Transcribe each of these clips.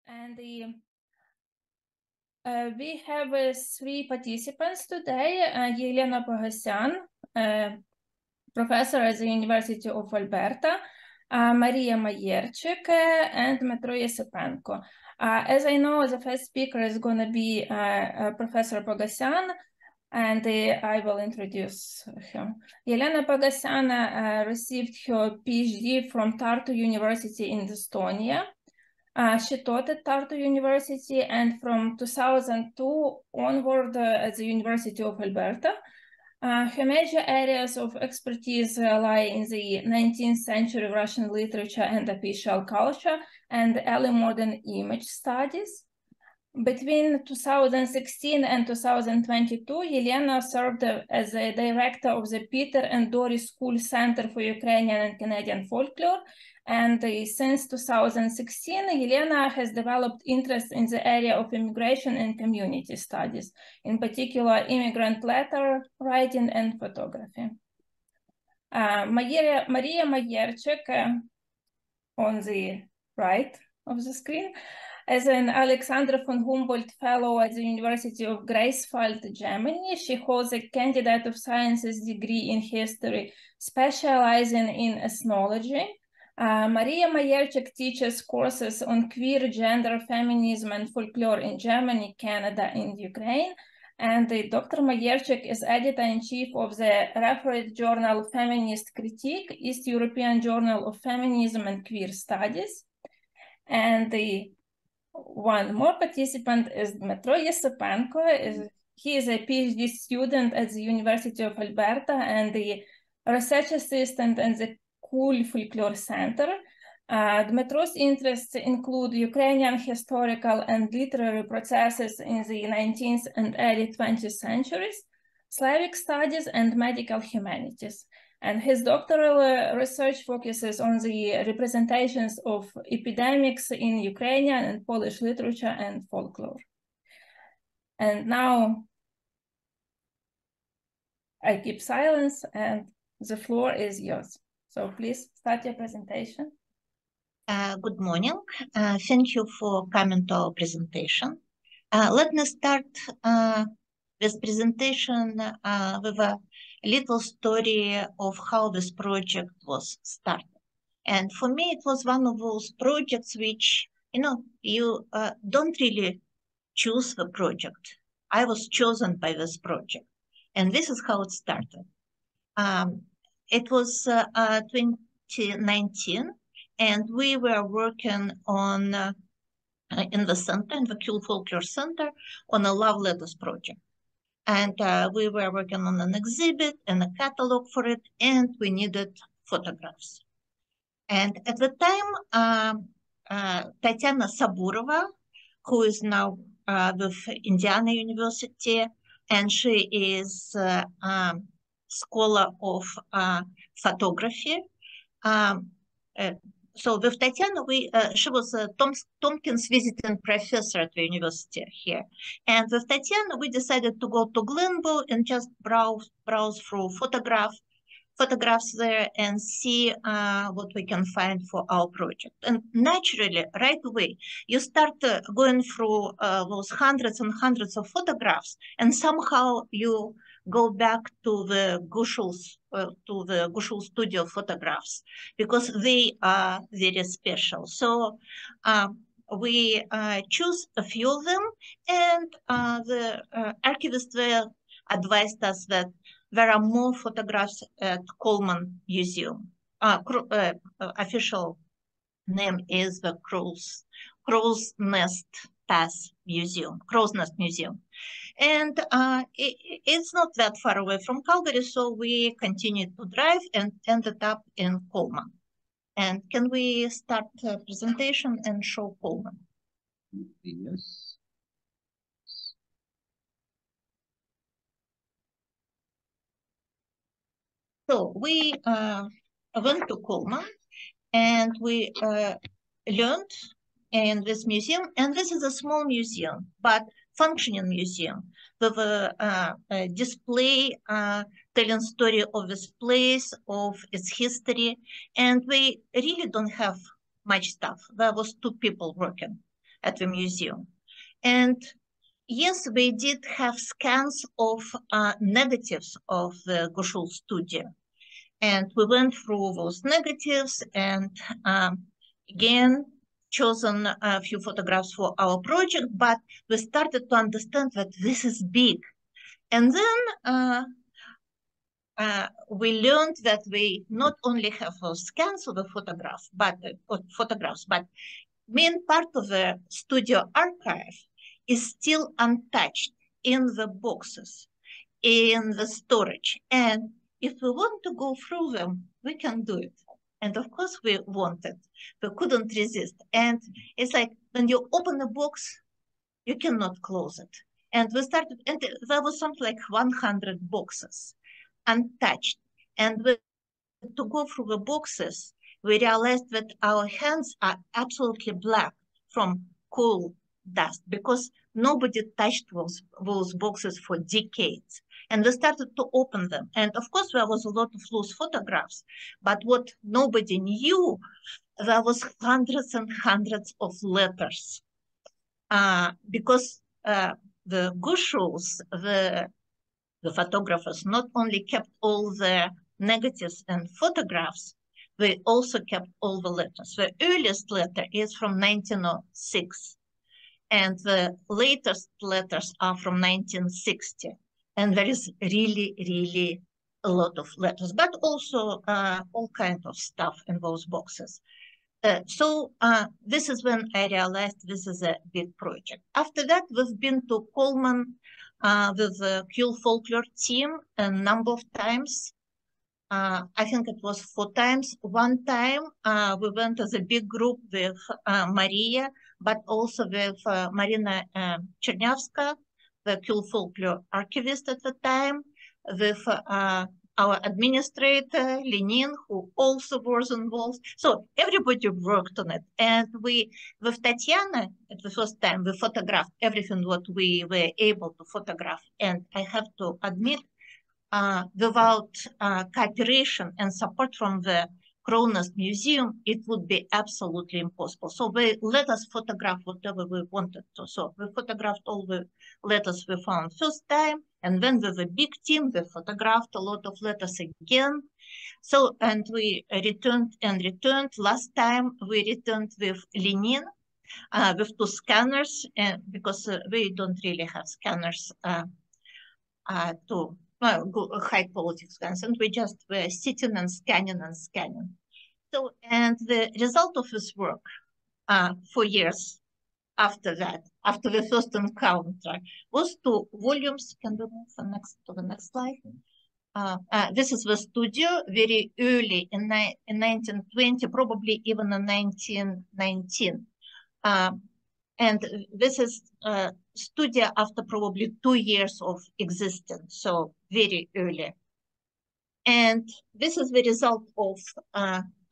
And we have 3 participants today. Lena professor at the University of Alberta, Maria Mayerchik, and Dmytro Yesipenko. As I know, the first speaker is going to be Professor Pogasyan, and I will introduce him. Elena Pogasyan received her PhD from Tartu University in Estonia. She taught at Tartu University, and from 2002 onward at the University of Alberta. Her major areas of expertise lie in the 19th century Russian literature and official culture and early modern image studies. Between 2016 and 2022, Yelena served as the director of the Peter and Doris School Center for Ukrainian and Canadian Folklore. And since 2016, Yelena has developed interest in the area of immigration and community studies, in particular immigrant letter writing and photography. Maria Mayerchik, on the right of the screen, as an Alexander von Humboldt Fellow at the University of Greifswald, Germany. She holds a Candidate of Sciences degree in history, specializing in ethnology. Maria Mayerchik teaches courses on queer, gender, feminism, and folklore in Germany, Canada, and Ukraine. And Dr. Mayerchik is editor-in-chief of the referred journal Feminist Critique, East European Journal of Feminism and Queer Studies. And one more participant is Dmytro Yesipenko. He is a PhD student at the University of Alberta and the research assistant at the Cool Folklore Center. Dmytro's interests include Ukrainian historical and literary processes in the 19th and early 20th centuries, Slavic studies, and medical humanities. And his doctoral research focuses on the representations of epidemics in Ukrainian and Polish literature and folklore. And now I keep silence and the floor is yours. So please start your presentation. Good morning. Thank you for coming to our presentation. Let me start this presentation with a little story of how this project was started. And for me, it was one of those projects which, you don't really choose the project. I was chosen by this project. And this is how it started. It was 2019, and we were working on, in the center, in the Cool Folklore Center, on a love letters project. And we were working on an exhibit and a catalog for it, and we needed photographs. And at the time, Tatiana Saburova, who is now with Indiana University, and she is a scholar of photography. So with Tatiana, she was a Tompkins visiting professor at the university here. And with Tatiana, we decided to go to Glenbow and just browse through photographs there and see what we can find for our project. And naturally, right away, you start going through those hundreds and hundreds of photographs, and somehow you go back to the Gushul studio photographs, because they are very special. So we choose a few of them, and the archivists there advised us that there are more photographs at Coleman Museum. Official name is the Crow's Nest Museum. And it's not that far away from Calgary, so we continued to drive and ended up in Coleman. And can we start the presentation and show Coleman? Yes. So we went to Coleman, and we learned in this museum, and this is a small museum, but functioning museum, with a display telling story of this place, of its history, and we really don't have much stuff. There was 2 people working. at the museum. And yes, we did have scans of negatives of the Gushul studio. And we went through those negatives and again, chosen a few photographs for our project, but we started to understand that this is big. And then we learned that we not only have scans of the photographs, but main part of the studio archive is still untouched in the boxes, in the storage. And if we want to go through them, we can do it. And of course we wanted, we couldn't resist. And it's like when you open a box, you cannot close it. And we started, and there was something like 100 boxes untouched. And to go through the boxes, we realized that our hands are absolutely black from coal dust because nobody touched those boxes for decades. And we started to open them. And of course, there was a lot of loose photographs. But what nobody knew, there was hundreds and hundreds of letters. Because the Gushuls, the photographers, not only kept all the negatives and photographs, they also kept all the letters. The earliest letter is from 1906, and the latest letters are from 1960. And there is really, really a lot of letters, but also all kinds of stuff in those boxes. So this is when I realized this is a big project. After that, we've been to Coleman with the Gushul folklore team a number of times. I think it was 4 times. One time we went as a big group with Maria, but also with Marina Chernявska, the Gushul folklore archivist at the time, with our administrator, Lenin, who also was involved. So everybody worked on it. And we, with Tatiana, at the first time, we photographed everything what we were able to photograph. And I have to admit, without cooperation and support from the Kronos Museum, it would be absolutely impossible. So they let us photograph whatever we wanted to. So we photographed all the letters we found first time, and then with a big team, we photographed a lot of letters again. So, and we returned and returned. Last time we returned with Lenin, with 2 scanners, because we don't really have scanners to high quality scans, and we just were sitting and scanning and scanning. So, and the result of this work 4 years after that, after the first encounter, was 2 volumes. Can we move to the next slide? This is the studio very early in 1920, probably even in 1919. And this is a studio after probably 2 years of existence, so very early. And this is the result of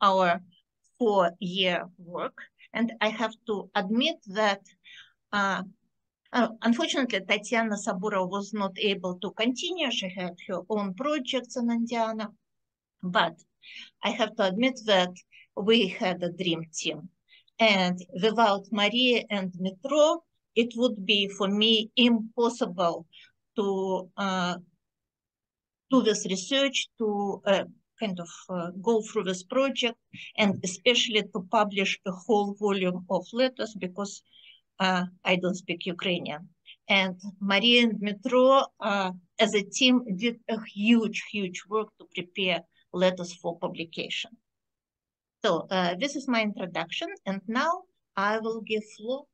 our 4-year work. And I have to admit that, unfortunately, Tatiana Sabura was not able to continue. She had her own projects in Indiana. But I have to admit that we had a dream team. And without Maria and Metro, it would be for me impossible to do this research, to kind of go through this project, and especially to publish a whole volume of letters, because I don't speak Ukrainian. And Maria and Metro, as a team, did a huge, huge work to prepare letters for publication. So this is my introduction, and now I will give floor.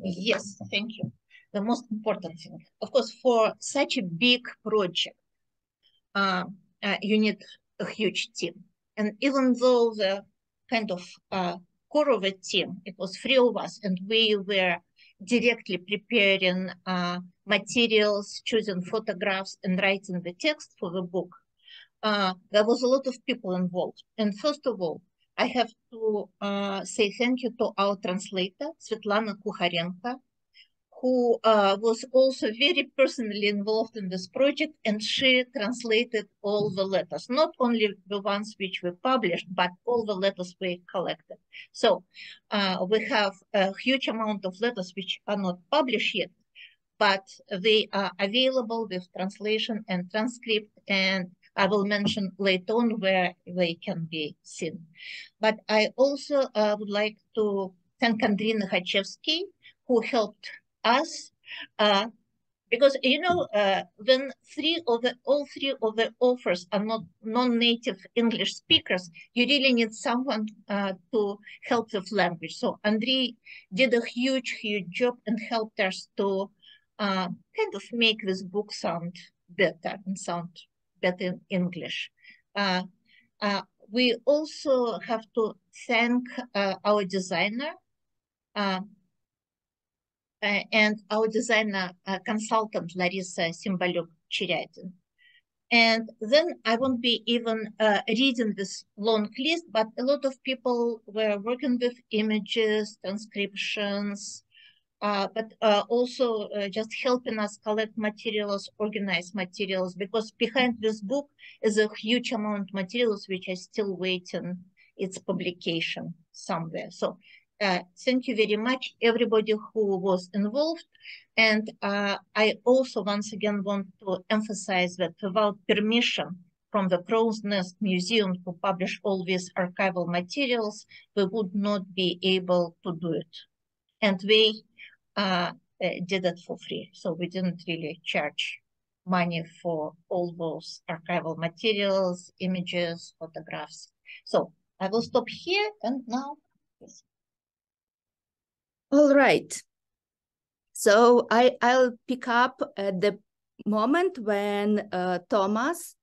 Yes, thank you. The most important thing, of course, for such a big project, you need a huge team. And even though the kind of core of the team, it was 3 of us, and we were directly preparing materials, choosing photographs, and writing the text for the book, there was a lot of people involved. And first of all, I have to say thank you to our translator, Svetlana Kukharenko, who was also very personally involved in this project, and she translated all the letters, not only the ones which we published, but all the letters we collected. So we have a huge amount of letters which are not published yet, but they are available with translation and transcript, and I will mention later on where they can be seen. But I also would like to thank Andriy Nakhachevsky, who helped us, because when all three of the authors are not non-native English speakers, you really need someone to help with language. So Andriy did a huge job and helped us to kind of make this book sound better and sound better in English. We also have to thank our designer and our designer consultant, Larissa Simbalyuk-Chiryatin. And then I won't be even reading this long list, but a lot of people were working with images, transcriptions, but also just helping us collect materials, organize materials, because behind this book is a huge amount of materials which are still waiting its publication somewhere. So thank you very much, everybody who was involved. And I also once again want to emphasize that without permission from the Crow's Nest Museum to publish all these archival materials, we would not be able to do it. And we did it for free. So we didn't really charge money for all those archival materials, images, photographs. So I will stop here and now. Yes. All right. So I'll pick up at the moment when Thomas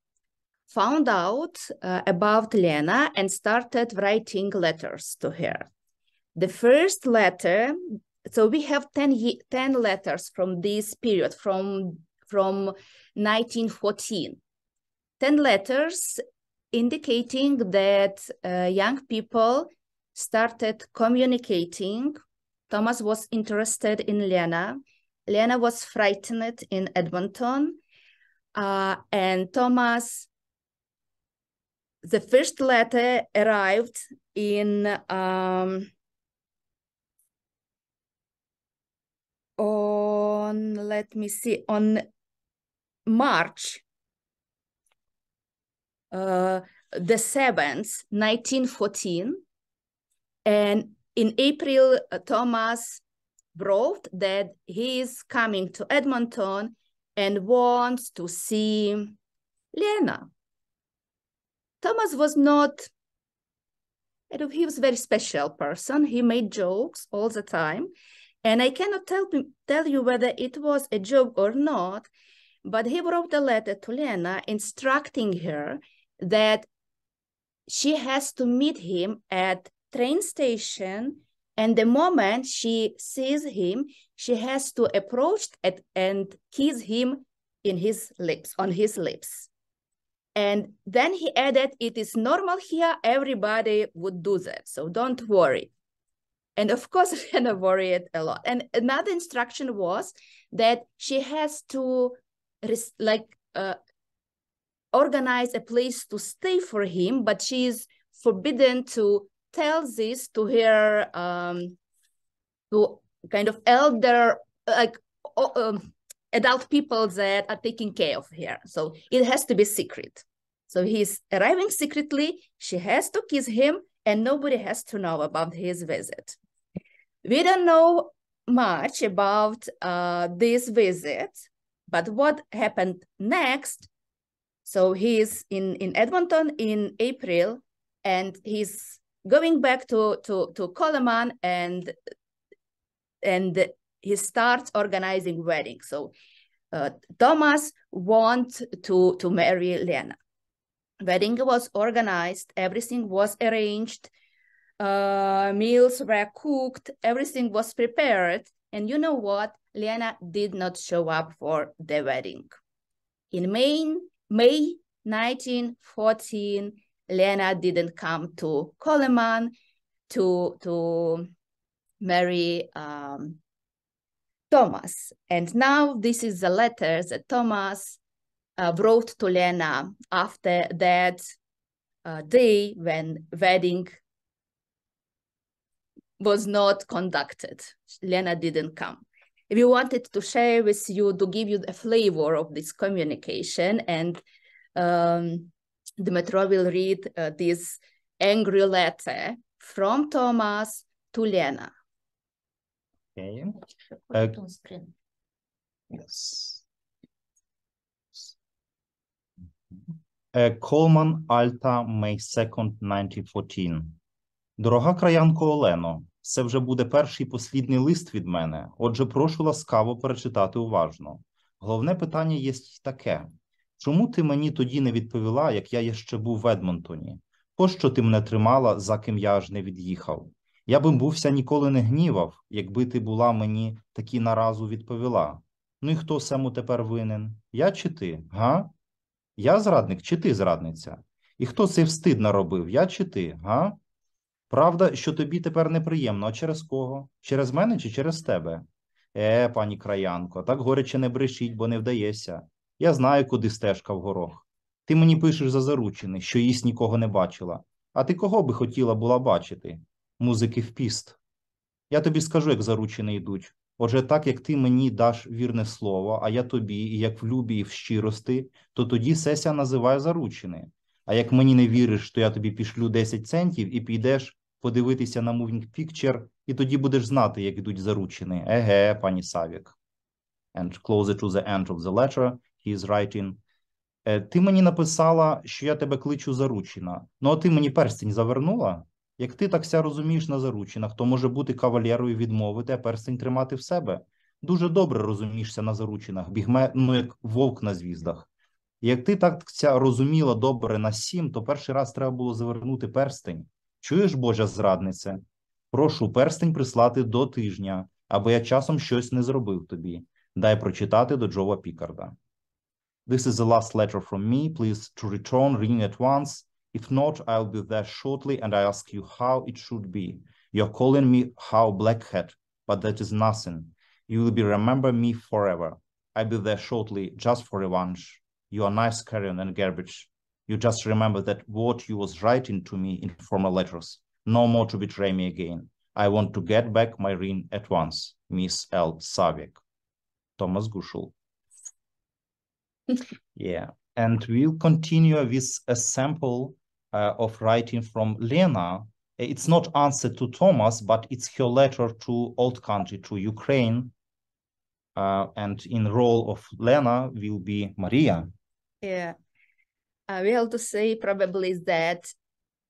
found out about Lena and started writing letters to her. The first letter, so we have 10 letters from this period, from 1914. 10 letters indicating that young people started communicating. Thomas was interested in Lena. Lena was frightened in Edmonton. And Thomas, the first letter arrived in on March the 7th, 1914. And in April, Thomas wrote that he is coming to Edmonton and wants to see Lena. Thomas was not, he was a very special person. He made jokes all the time. And I cannot tell you whether it was a joke or not, but he wrote a letter to Lena instructing her that she has to meet him at train station, and the moment she sees him, she has to approach and kiss him on his lips. And then he added, it is normal here, everybody would do that, so don't worry. And of course, Lena worried a lot. And another instruction was that she has to organize a place to stay for him, but she is forbidden to tell this to her, to kind of elder, adult people that are taking care of her. So it has to be secret. So he's arriving secretly, she has to kiss him, and nobody has to know about his visit. We don't know much about this visit, but what happened next, so he's in Edmonton in April, and he's going back to Coleman, and he starts organizing weddings. So Thomas wants to marry Lena. Wedding was organized, everything was arranged, meals were cooked, everything was prepared. And you know what? Lena did not show up for the wedding. In May 1914, Lena didn't come to Coleman to marry Thomas. And now this is the letter that Thomas wrote to Lena after that day when wedding was not conducted. Lena didn't come. We wanted to share with you, to give you a flavor of this communication, and Dmytro will read this angry letter from Thomas to Lena. Okay. Yes. Coleman, Alta, May 2nd, 1914. Дорога краянко Олено, це вже буде перший послідний лист від мене, отже, прошу ласкаво перечитати уважно. Головне питання є таке. Чому ти мені тоді не відповіла, як я ще був в Едмонтоні? Пощо ти мене тримала, за ким я аж не від'їхав? Я би бувся ніколи не гнівав, якби ти була мені такі наразу відповіла. Ну і хто сему тепер винен? Я чи ти, га? Я зрадник чи ти зрадниця? І хто цей встид наробив, я чи ти, га? Правда, що тобі тепер неприємно, а через кого? Через мене чи через тебе? Пані краянко, так горяче не брешіть, бо не вдається. Я знаю, куди стежка в горох. Ти мені пишеш за заручини, що їсть нікого не бачила. А ти кого би хотіла була бачити? Музики в піст. Я тобі скажу, як заручини йдуть. Отже, так, як ти мені даш вірне слово, а я тобі, і як в любі, і в щирости, то тоді сесія називає заручини. А як мені не віриш, то я тобі пішлю 10 центів і підеш подивитися на Moving Picture, і тоді будеш знати, як йдуть заручини. Еге, пані Савік. And closer to the end of the letter, he is writing. Ти мені написала, що я тебе кличу заручина. Ну, а ти мені перстень завернула? Як ти так ся розумієш на заручинах, то може бути кавалерою відмовити, а перстень тримати в себе. Дуже добре розумієшся на заручинах, бігме, ну, як вовк на звіздах. Як ти так ся розуміла добре на 7, то перший раз треба було завернути перстень. Чуєш, Божа зраднице? Прошу перстень прислати до тижня, аби я часом щось не зробив тобі. Дай прочитати до Джова Пікарда. This is the last letter from me. Please to return, ring at once. If not, I'll be there shortly, and I ask you how it should be. You're calling me how blackhead, but that is nothing. You will be remember me forever. I'll be there shortly, just for revenge. You are nice carrion and garbage. You just remember that what you was writing to me in former letters. No more to betray me again. I want to get back my ring at once. Miss L. Savick. Thomas Gushul. Yeah, and we'll continue with a sample of writing from Lena. It's not answer to Thomas, but it's her letter to old country, to Ukraine. And in role of Lena will be Maria. Yeah, we have to say probably that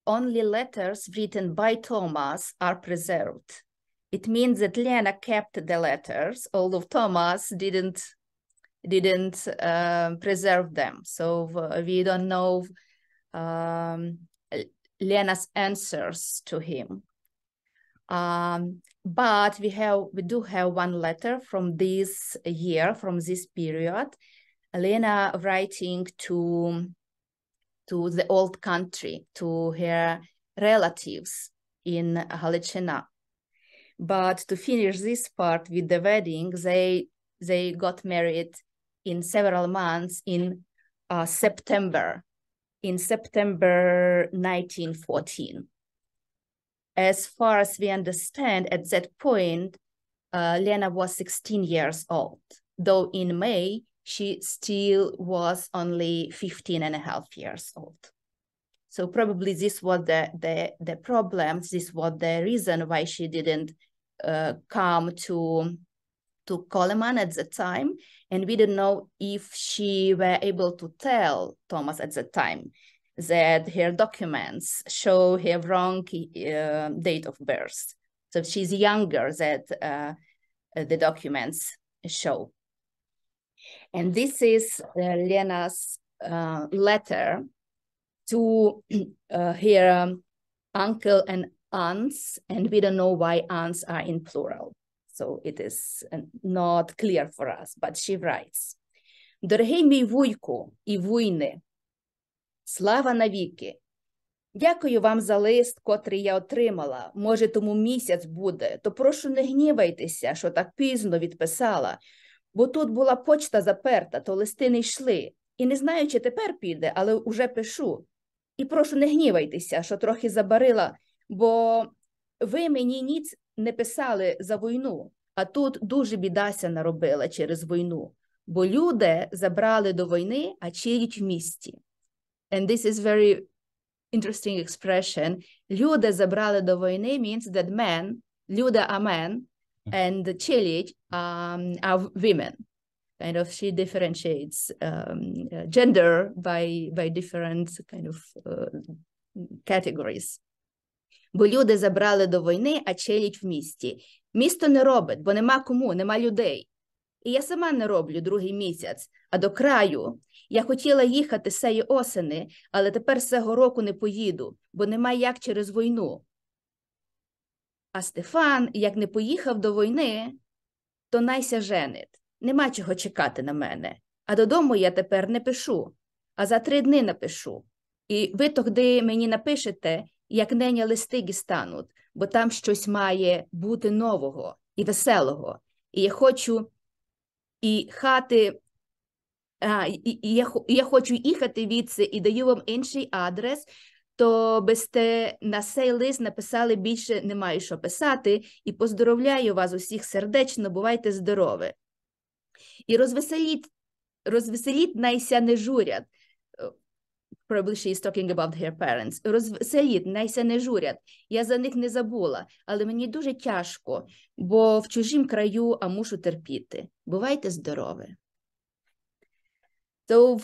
only letters written by Thomas are preserved. It means that Lena kept the letters, although Thomas didn't preserve them. So we don't know Lena's answers to him. But we do have one letter from this year, from this period, Lena writing to the old country, to her relatives in Halachina. But to finish this part with the wedding, they got married in several months in September 1914. As far as we understand, at that point, Lena was 16 years old, though in May, she still was only 15 and a half years old. So probably this was the problem, this was the reason why she didn't come to Coleman at the time, and we don't know if she were able to tell Thomas at the time that her documents show her wrong date of birth. So she's younger than the documents show. And this is Lena's letter to her uncle and aunts, and we don't know why aunts are in plural. So it is not clear for us, but she writes: Дорогий мій вуйку і вуйни, слава навіки, Дякую вам за лист, котрий я отримала. Може, тому місяць буде. То прошу не гнівайтеся, що так пізно відписала. Бо тут була почта заперта, то листи не йшли. І не знаю, чи тепер піде, але уже пишу. І прошу не гнівайтеся, що трохи забарила, бо ви мені ніц не писали за війну, а тут дуже бідася наробила через війну. Бо люди забрали до війни, а чиють в місті. And this is very interesting expression. Люди забрали до війни means that men, люди are men, and chilic are women. Kind of, she differentiates gender by different kind of categories. Бо люди забрали до війни, а челядь в місті. Місто не робить, бо нема кому, нема людей. І я сама не роблю другий місяць, а до краю. Я хотіла їхати сеї осени, але тепер сего року не поїду, бо нема як через війну. А Стефан, як не поїхав до війни, то найся женить. Нема чого чекати на мене. А додому я тепер не пишу, а за 3 дні напишу. І ви тоді мені напишете, як неня листи дістануть, бо там щось має бути нового і веселого. І я хочу і хати, я хочу їхати відси і даю вам інший адрес, то без те на цей лист написали більше немає що писати, і поздоровляю вас усіх сердечно, бувайте здорові. І розвеселіть найся не журять. Probably she is talking about her parents. Розвеселіть, найся не журять. Я за них не забула, але мені дуже тяжко, бо в чужім краю, а мушу терпіти. Бувайте здорові. So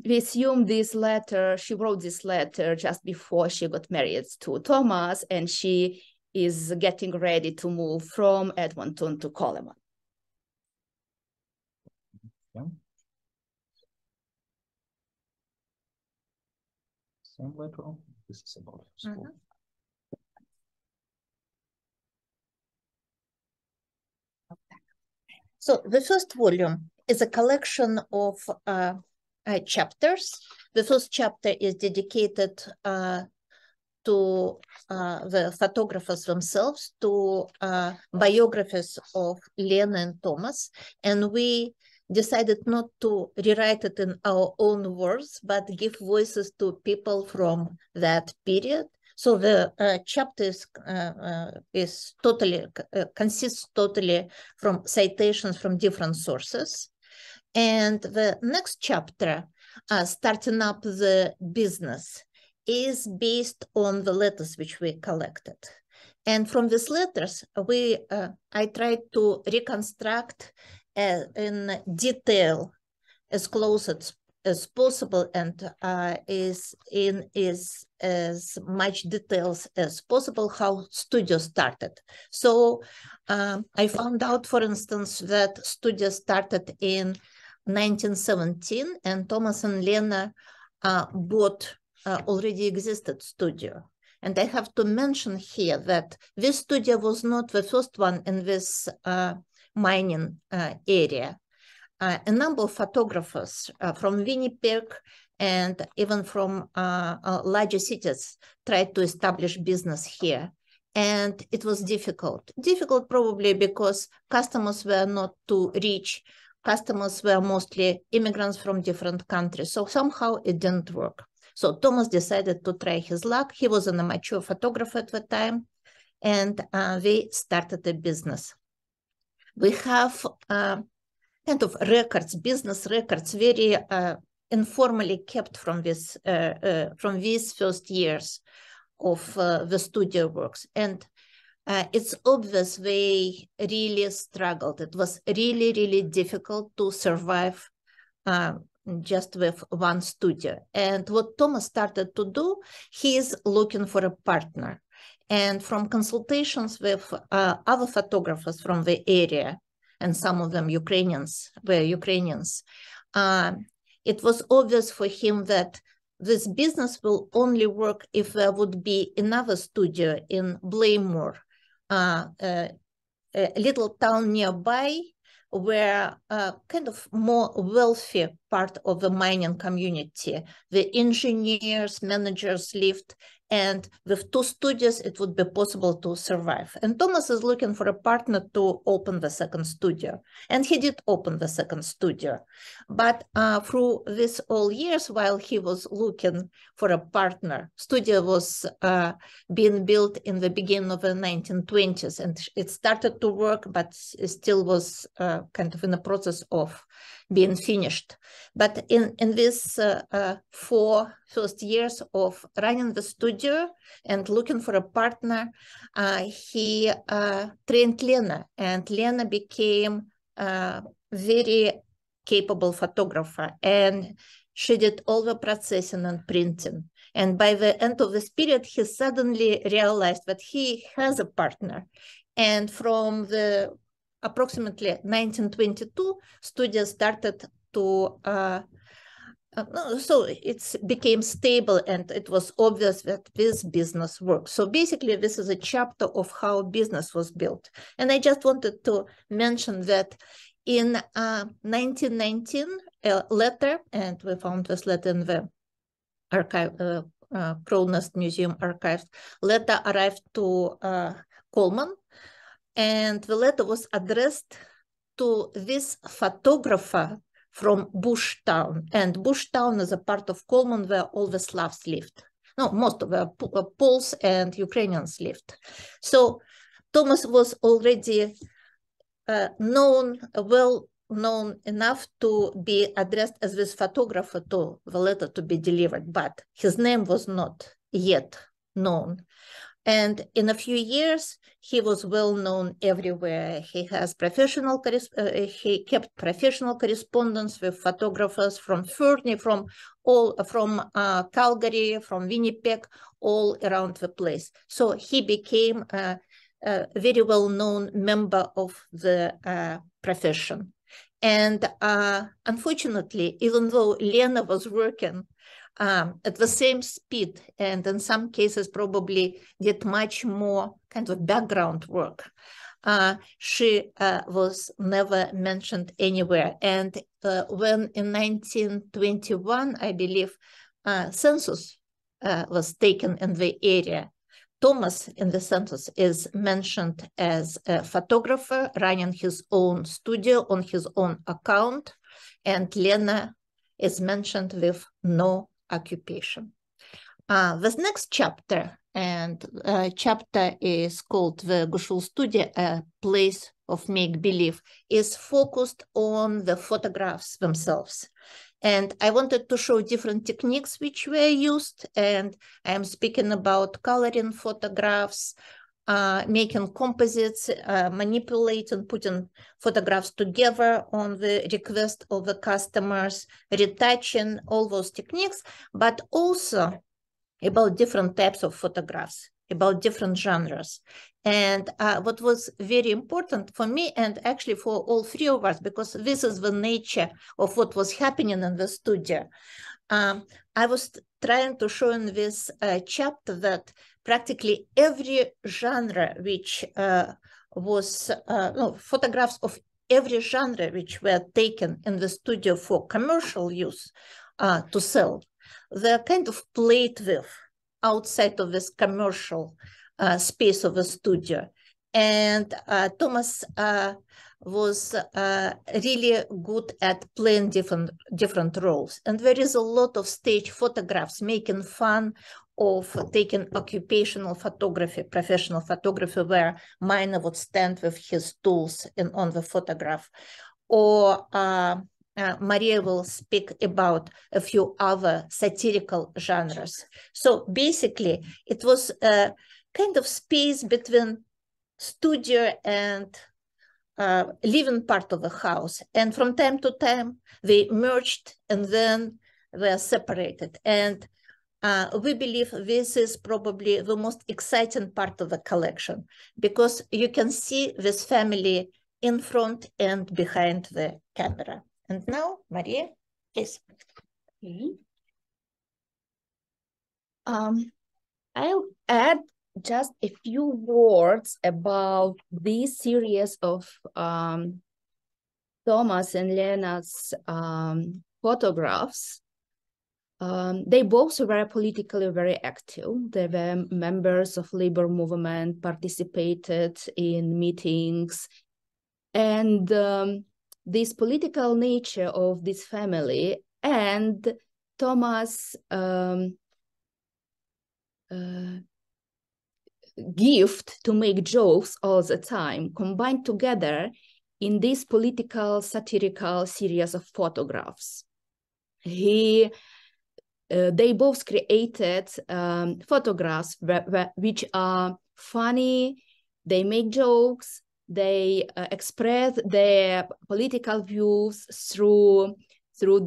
we assume this letter, she wrote this letter just before she got married to Thomas, and she is getting ready to move from Edmonton to Coleman. Yeah. Same letter. This is about school. So the first volume is a collection of chapters. The first chapter is dedicated to the photographers themselves, to biographies of Lena and Thomas, and we decided not to rewrite it in our own words, but give voices to people from that period. So the chapter consists totally from citations from different sources. And the next chapter, starting up the business, is based on the letters which we collected. And from these letters, I tried to reconstruct in detail as close as possible and is as much details as possible how studio started. So I found out, for instance, that studio started in 1917 and Thomas and Lena bought already existed studio. And I have to mention here that this studio was not the first one in this mining area. A number of photographers from Winnipeg and even from larger cities tried to establish business here. And it was difficult. Difficult probably because customers were not too rich. Customers were mostly immigrants from different countries. So somehow it didn't work. So Thomas decided to try his luck. He was an amateur photographer at the time. And they started a business. We have kind of records, business records, very informally kept from these first years of the studio works. And it's obvious they really struggled. It was really, really difficult to survive just with one studio. And what Thomas started to do, he is looking for a partner. And from consultations with other photographers from the area, and some of them were Ukrainians, it was obvious for him that this business will only work if there would be another studio in Blaymore, a little town nearby, were kind of more wealthy part of the mining community. The engineers, managers lived, and with 2 studios, it would be possible to survive. And Thomas is looking for a partner to open the second studio. And he did open the second studio. But through these all years, while he was looking for a partner, studio was being built in the beginning of the 1920s. And it started to work, but it still was kind of in the process of being finished. But in this 4 first years of running the studio and looking for a partner, he trained Lena, and Lena became a very capable photographer, and she did all the processing and printing. And by the end of this period, he suddenly realized that he has a partner. And from the approximately 1922, studio started to so it became stable, and it was obvious that this business works. So basically, this is a chapter of how business was built. And I just wanted to mention that in 1919, a letter, and we found this letter in the archive, Crow Nest Museum archives, letter arrived to Coleman, and the letter was addressed to this photographer from Bushtown. And Bushtown is a part of Coleman where all the Slavs lived. No, most of the Poles and Ukrainians lived. So Thomas was already well known enough to be addressed as this photographer to the letter to be delivered, but his name was not yet known. And in a few years, he was well known everywhere. He has he kept professional correspondence with photographers from Fernie, from Calgary, from Winnipeg, all around the place. So he became a very well-known member of the profession. And unfortunately, even though Lena was working at the same speed, and in some cases probably did much more kind of background work, she was never mentioned anywhere. And when in 1921, I believe, census was taken in the area, Thomas in the census is mentioned as a photographer running his own studio on his own account, and Lena is mentioned with no occupation. This next chapter, and chapter is called the Gushul Studio, a place of make-believe, is focused on the photographs themselves. And I wanted to show different techniques which were used, and I'm speaking about coloring photographs, making composites, manipulating, putting photographs together on the request of the customers, retouching, all those techniques, but also about different types of photographs, about different genres. And what was very important for me, and actually for all 3 of us, because this is the nature of what was happening in the studio, I was trying to show in this chapter that practically every genre which was, photographs of every genre which were taken in the studio for commercial use to sell, they're kind of played with outside of this commercial space of the studio. And Thomas was really good at playing different roles. And there is a lot of stage photographs making fun of taking occupational photography, professional photography, where Miner would stand with his tools on the photograph. Or Maria will speak about a few other satirical genres. So basically, it was a kind of space between studio and living part of the house. And from time to time, they merged and then were separated. And we believe this is probably the most exciting part of the collection, because you can see this family in front and behind the camera. And now, Maria, please. Okay. I'll add just a few words about this series of Thomas and Lena's photographs, they both were politically very active. They were members of labor movement, participated in meetings, and this political nature of this family and Thomas' gift to make jokes all the time combined together in this political satirical series of photographs. They both created photographs which are funny, they make jokes, they express their political views through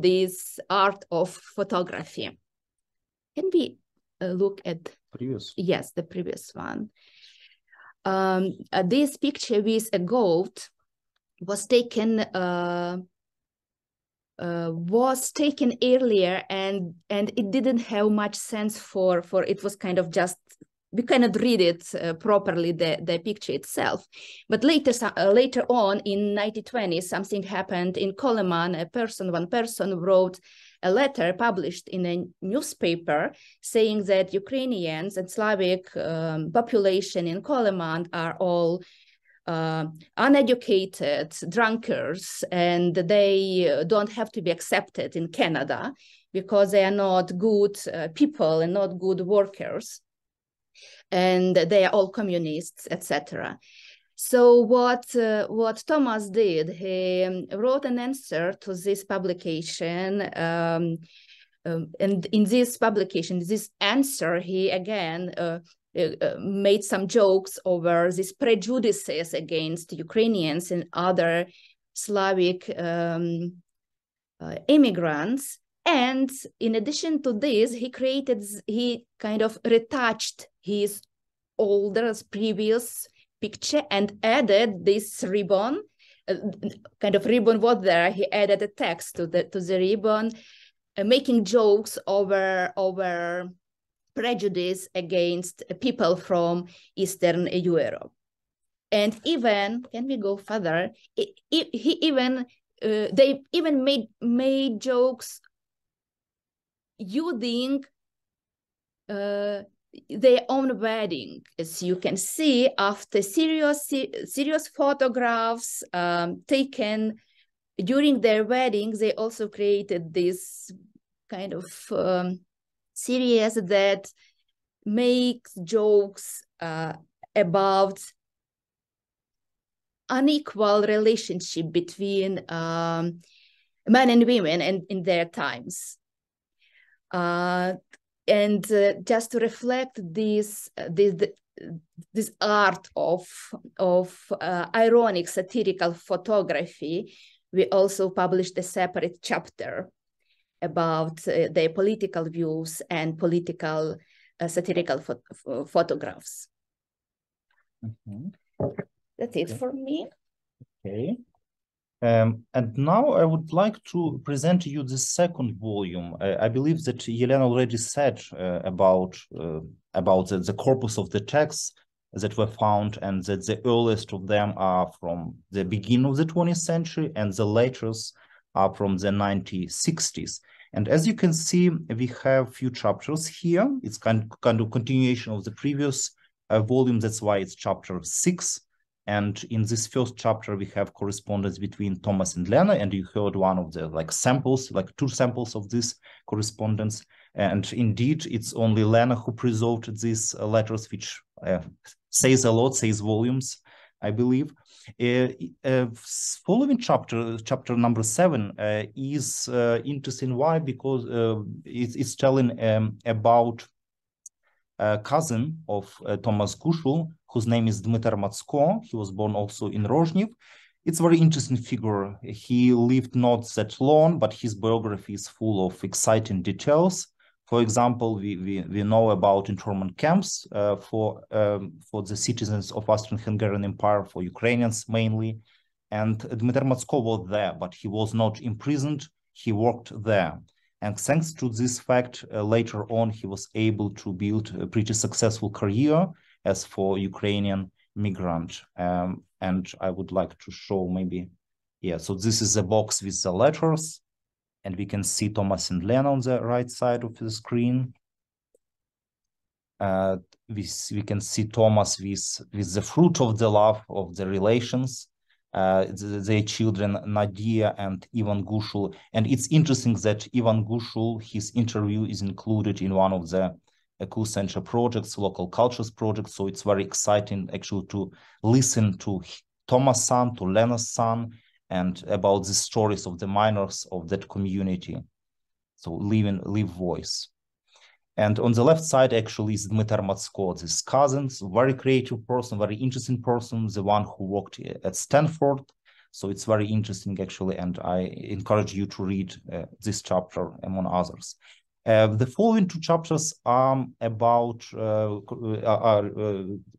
this art of photography. Can we look at Previous. Yes, the previous one. This picture with a goat was taken earlier, and it didn't have much sense for it was kind of just, we cannot read it properly, the picture itself. But later on in 1920, something happened in Coleman. One person wrote a letter published in a newspaper saying that Ukrainians and Slavic population in Coleman are all uneducated drunkards, and they don't have to be accepted in Canada because they are not good people and not good workers, and they are all communists, etc. So what Thomas did, he wrote an answer to this publication, and in this publication, this answer, he again made some jokes over these prejudices against Ukrainians and other Slavic immigrants. And in addition to this, he kind of retouched his older previous picture and added this ribbon, kind of ribbon was there. He added a text to the ribbon, making jokes over prejudice against people from Eastern Europe. And even, can we go further? They even made jokes using their own wedding. As you can see, after serious photographs taken during their weddings, they also created this kind of series that makes jokes about unequal relationship between men and women and in their times. And just to reflect this art of ironic satirical photography, we also published a separate chapter about their political views and political satirical photographs. Mm-hmm. That's it for me. Okay. And now I would like to present to you the second volume. I believe that Yelena already said about the corpus of the texts that were found, and that the earliest of them are from the beginning of the 20th century and the latest are from the 1960s. And as you can see, we have few chapters here. It's kind of continuation of the previous volume. That's why it's chapter 6. And in this first chapter, we have correspondence between Thomas and Lena, and you heard one of the samples, two samples of this correspondence. And indeed, it's only Lena who preserved these letters, which says a lot, says volumes, I believe. Following chapter number 7 is interesting. Why? Because it's telling about a cousin of Thomas Gushul, whose name is Dmitry Matsko. He was born also in Rozhnev. It's a very interesting figure. He lived not that long, but his biography is full of exciting details. For example, we know about internment camps for the citizens of Austrian-Hungarian Empire, for Ukrainians mainly. And Dmitry Matsko was there, but he was not imprisoned. He worked there. And thanks to this fact, later on, he was able to build a pretty successful career as for Ukrainian migrant. And I would like to show maybe Yeah, so this is a box with the letters, and we can see Thomas and Lena on the right side of the screen. We can see Thomas with the fruit of the love of the relations, their children Nadia and Ivan Gushul. And it's interesting that Ivan Gushul, his interview is included in one of the Cool Center projects, local cultures projects. So it's very exciting actually to listen to Thomas' son, to Lena's son, and about the stories of the miners of that community. So live voice. And on the left side actually is Dmitry Matsko, this cousin, very creative person, very interesting person, the one who worked at Stanford. So it's very interesting actually, and I encourage you to read this chapter among others. The following two chapters about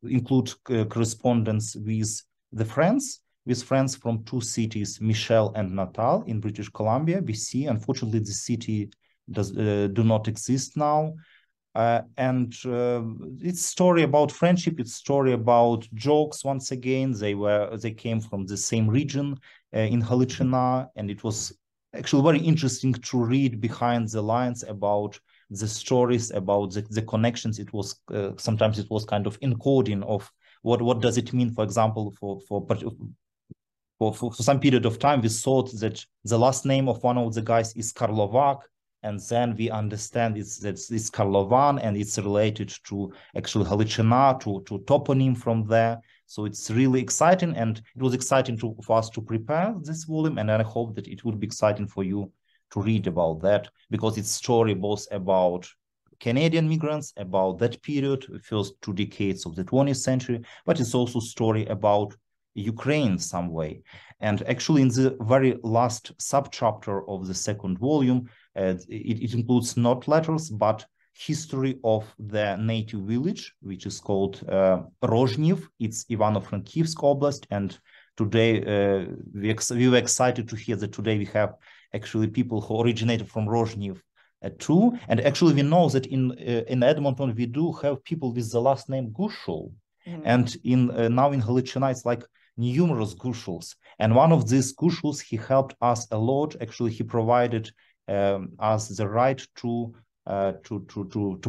include correspondence with friends from two cities, Michelle and Natal in British Columbia, BC. Unfortunately, the city do not exist now. And it's story about friendship, it's story about jokes. Once again, they came from the same region in Halichina, and it was actually very interesting to read behind the lines about the stories, about the connections. It was sometimes it was kind of encoding of what does it mean, for example, for some period of time we thought that the last name of one of the guys is Karlovac, and then we understand it's Karlovan, and it's related to actually Halichina, to toponym from there. So it's really exciting, and it was exciting for us to prepare this volume, and I hope that it would be exciting for you to read about that, because it's story both about Canadian migrants, about that period, first 2 decades of the 20th century, but it's also story about Ukraine some way. And actually in the very last subchapter of the second volume, it includes not letters, but history of the native village, which is called Rozhnev. It's Ivano-Frankivsk Oblast. And today we were excited to hear that today we have actually people who originated from Rozhnev too. And actually we know that in Edmonton, we do have people with the last name Gushul. And now in Halichina, it's like numerous Gushuls. And one of these Gushuls, he helped us a lot. Actually, he provided us the right to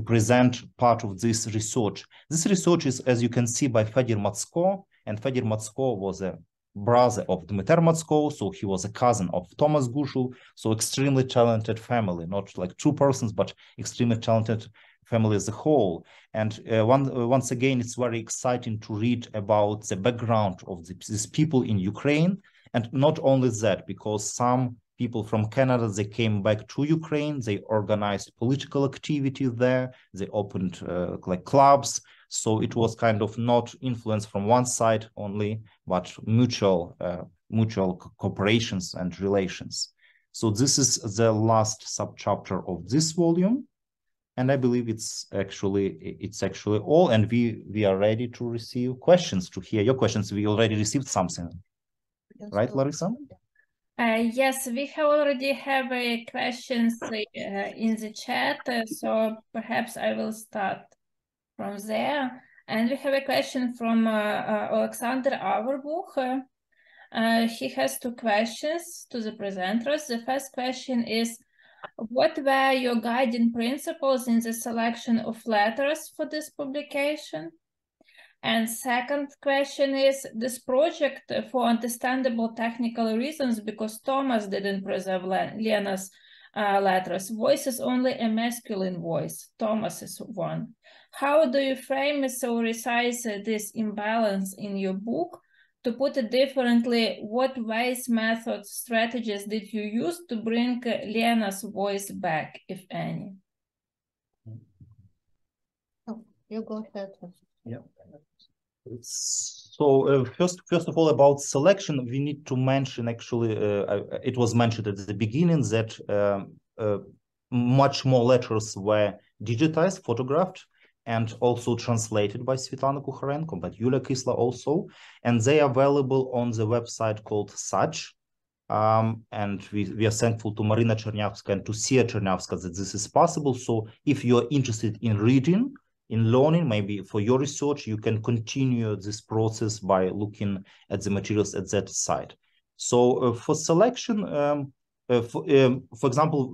present part of this research. This research is, as you can see, by Fedor Matsko, and Fedor Matsko was a brother of Dmitry Matsko, so he was a cousin of Thomas Gushul, so extremely talented family, not like two persons, but extremely talented family as a whole. And once again, it's very exciting to read about the background of these people in Ukraine, and not only that, because some people from Canada, they came back to Ukraine, they organized political activity there, they opened like clubs. So it was kind of not influence from one side only, but mutual cooperations and relations. So this is the last subchapter of this volume. And I believe it's actually all, and we are ready to receive questions, to hear your questions. We already received something, right, Larissa? Yes, we already have questions in the chat, so perhaps I will start from there. And we have a question from Alexander Auerbuch. He has two questions to the presenters. The first question is, what were your guiding principles in the selection of letters for this publication? And second question is, this project, for understandable technical reasons, because Thomas didn't preserve Lena's letters, voice is only a masculine voice, Thomas is one. How do you frame so resize this imbalance in your book? To put it differently, what ways, methods, strategies did you use to bring Lena's voice back, if any? Oh, you go ahead. Yeah. So first of all, about selection, we need to mention, actually, it was mentioned at the beginning that much more letters were digitized, photographed, and also translated by Svetlana Kukharenko, but Yulia Kisla also, and they are available on the website called Such. And we are thankful to Marina Chernявska and to Sia Chernявska that this is possible. So if you're interested in reading, in learning, maybe for your research, you can continue this process by looking at the materials at that site. So for selection, for example,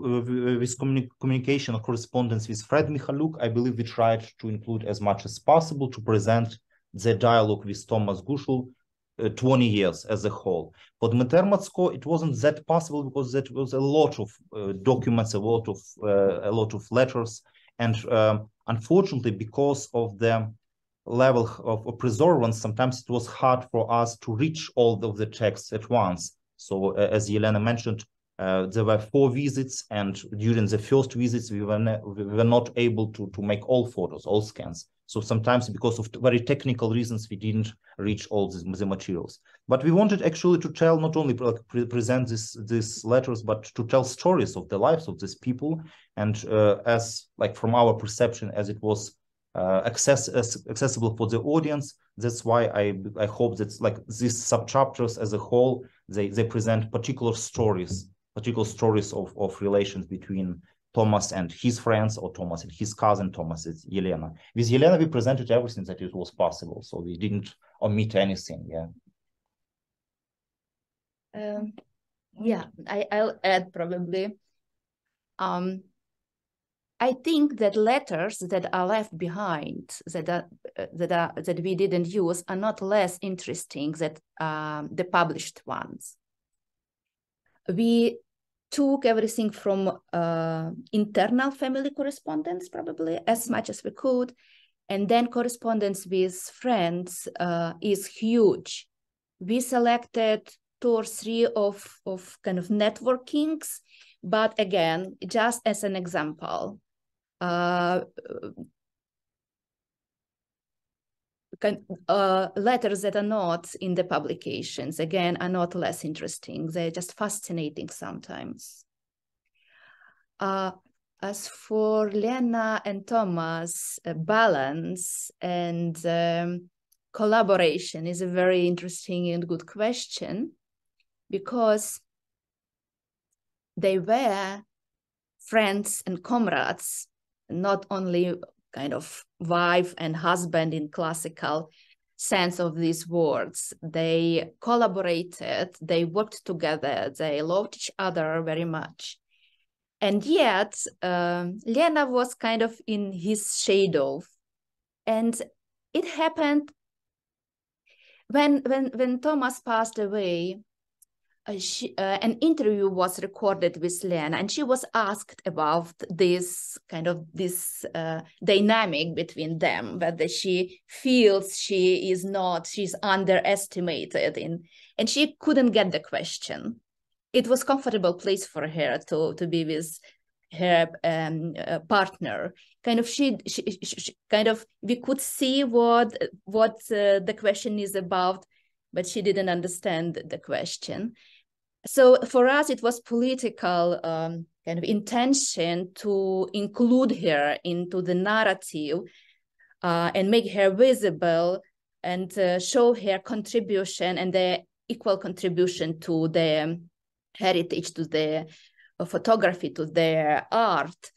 with communication or correspondence with Fred Michaluk, I believe we tried to include as much as possible to present the dialogue with Thomas Gushul 20 years as a whole. For the Metermatsko, it wasn't that possible because that was a lot of documents, a lot of letters, and unfortunately, because of the level of preservance, sometimes it was hard for us to reach all of the texts at once. So as Yelena mentioned, there were 4 visits, and during the first visits, we were not able to make all photos, all scans. So sometimes because of very technical reasons, we didn't reach all the materials. But we wanted actually to tell, not only present these letters, but to tell stories of the lives of these people. And as like from our perception, as it was accessible for the audience, that's why I hope that like these sub-chapters as a whole, they present particular stories of relations between Thomas and his friends, or Thomas and his cousin, Thomas and Yelena. With Yelena, we presented everything that it was possible, so we didn't omit anything. Yeah, I'll add probably. I think that letters that are left behind, that we didn't use, are not less interesting than the published ones. We took everything from internal family correspondence, probably as much as we could, and then correspondence with friends is huge. We selected 2 or 3 of kind of networkings, but again, just as an example, letters that are not in the publications, again, are not less interesting. They're just fascinating sometimes. As for Lena and Thomas, balance and collaboration is a very interesting and good question, because they were friends and comrades, not only kind of wife and husband in classical sense of these words. They collaborated, they worked together, they loved each other very much. And yet, Lena was kind of in his shadow. And it happened when Thomas passed away. An interview was recorded with Lena, and she was asked about this dynamic between them, whether she feels she's underestimated and she couldn't get the question. It was a comfortable place for her to be with her partner. We could see what the question is about, but she didn't understand the question. So for us, it was political kind of intention to include her into the narrative and make her visible and show her contribution and the equal contribution to the heritage, to the photography, to their art.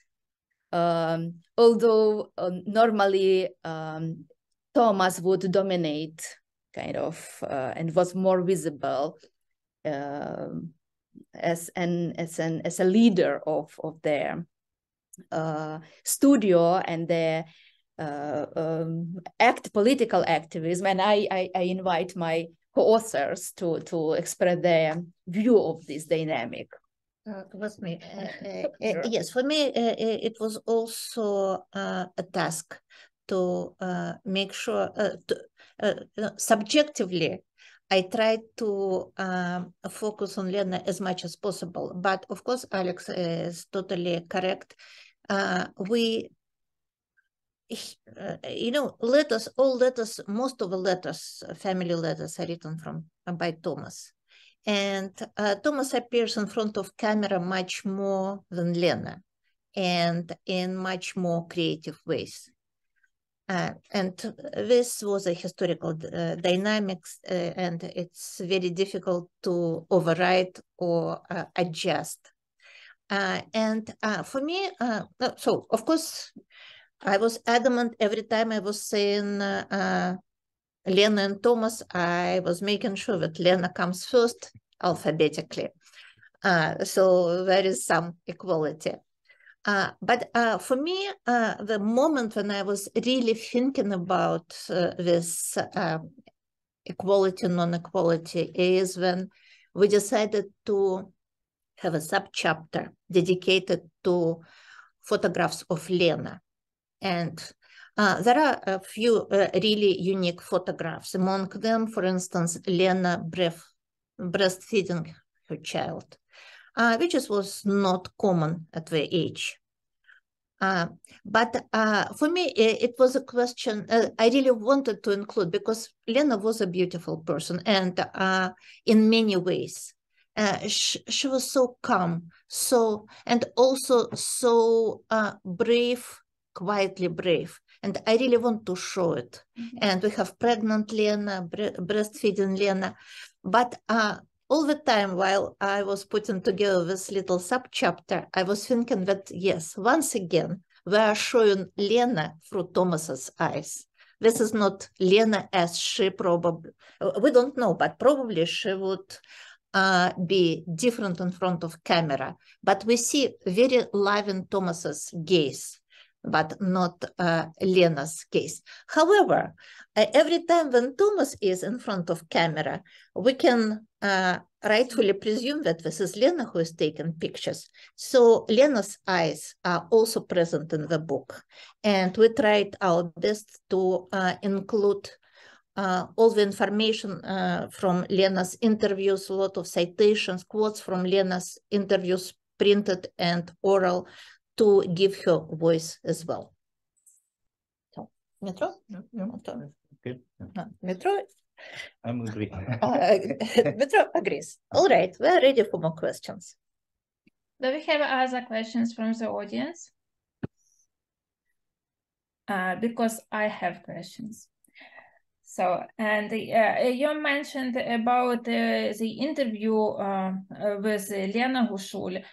Although normally Thomas would dominate kind of and was more visible as a leader of their studio and their political activism, and I invite my co-authors to express their view of this dynamic. With me, Sure. yes, for me it was also a task to make sure subjectively I tried to focus on Lena as much as possible, but of course Alex is totally correct. Letters, all letters, most of the letters, family letters, are written by Thomas. And Thomas appears in front of camera much more than Lena, and in much more creative ways. And this was a historical dynamics, and it's very difficult to override or adjust. And for me, so of course, I was adamant every time I was saying Lena and Thomas, I was making sure that Lena comes first, alphabetically. So there is some equality. But for me, the moment when I was really thinking about this equality, non-equality is when we decided to have a subchapter dedicated to photographs of Lena. And there are a few really unique photographs. Among them, for instance, Lena breastfeeding her child, which was not common at the age. But for me, it was a question I really wanted to include because Lena was a beautiful person, and in many ways, she was so calm, and also so brave, quietly brave. And I really want to show it. Mm-hmm. And we have pregnant Lena, breastfeeding Lena, but all the time while I was putting together this little subchapter, I was thinking that, yes, once again, we are showing Lena through Thomas's eyes. This is not Lena as she probably, we don't know, but probably she would be different in front of camera. But we see very loving Thomas's gaze, but not Lena's gaze. However, every time when Thomas is in front of camera, we can rightfully presume that this is Lena who is taking pictures. So Lena's eyes are also present in the book. And we tried our best to include all the information from Lena's interviews, a lot of citations, quotes from Lena's interviews, printed and oral, to give her voice as well. So, Metro? Good. Metro? I'm agree. Metro agrees. All right, we're ready for more questions. Do we have other questions from the audience? Because I have questions. So, and you mentioned about the interview with Lena Gushul.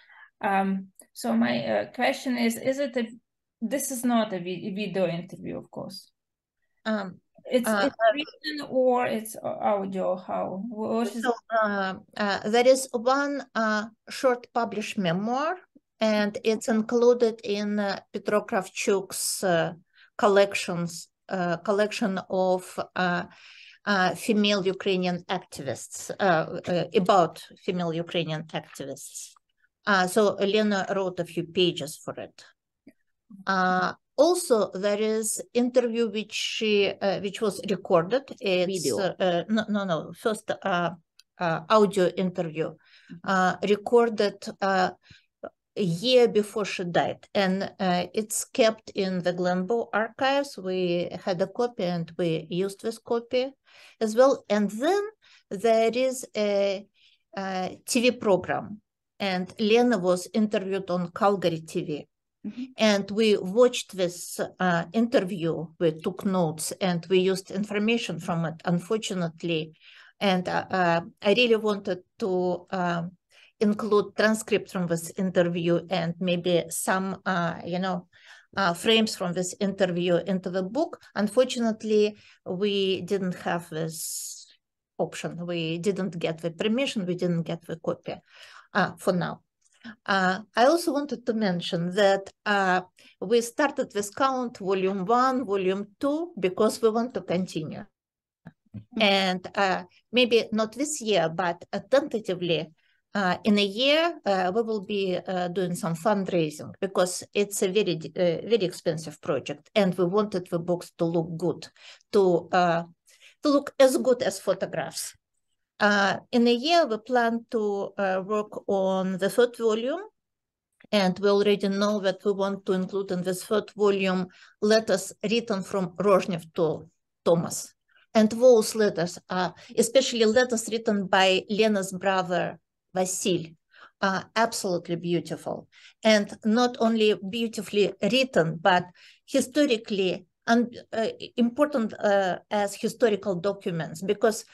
So my question is it this is not a video interview, of course. It's written or it's audio? How? So, there is one short published memoir, and it's included in Petro Kravchuk's collection of female Ukrainian activists, about female Ukrainian activists. So Lena wrote a few pages for it. Also, there is interview which was recorded. It's video. First audio interview recorded a year before she died, and it's kept in the Glenbow archives. We had a copy and we used this copy as well. And then there is a TV program, and Lena was interviewed on Calgary TV. Mm-hmm. And we watched this interview, we took notes, and we used information from it, unfortunately. And I really wanted to include transcripts from this interview and maybe some, frames from this interview into the book. Unfortunately, we didn't have this option. We didn't get the permission. We didn't get the copy for now. I also wanted to mention that we started this count volume 1, volume 2, because we want to continue. Mm-hmm. And maybe not this year, but tentatively in a year, we will be doing some fundraising because it's a very, very expensive project. And we wanted the books to look good, to look as good as photographs. In a year, we plan to work on the third volume, and we already know that we want to include in this third volume letters written from Rozhnev to Thomas. And those letters are, especially letters written by Lena's brother, Vasil, are absolutely beautiful. And not only beautifully written, but historically and important as historical documents, because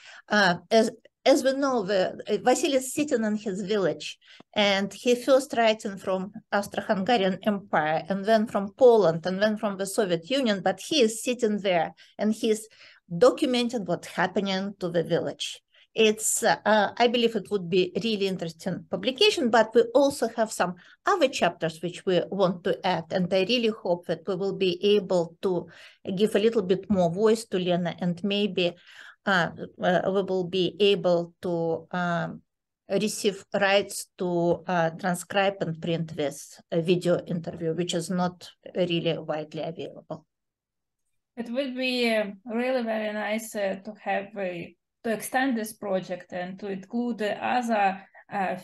as we know, Vasil is sitting in his village, and he first writing from Austro-Hungarian Empire, and then from Poland, and then from the Soviet Union, but he is sitting there, and he's documenting what's happening to the village. It's, I believe it would be really interesting publication, but we also have some other chapters which we want to add. And I really hope that we will be able to give a little bit more voice to Lena, and maybe we will be able to receive rights to transcribe and print this video interview, which is not really widely available. It would be really very nice to have to extend this project and to include other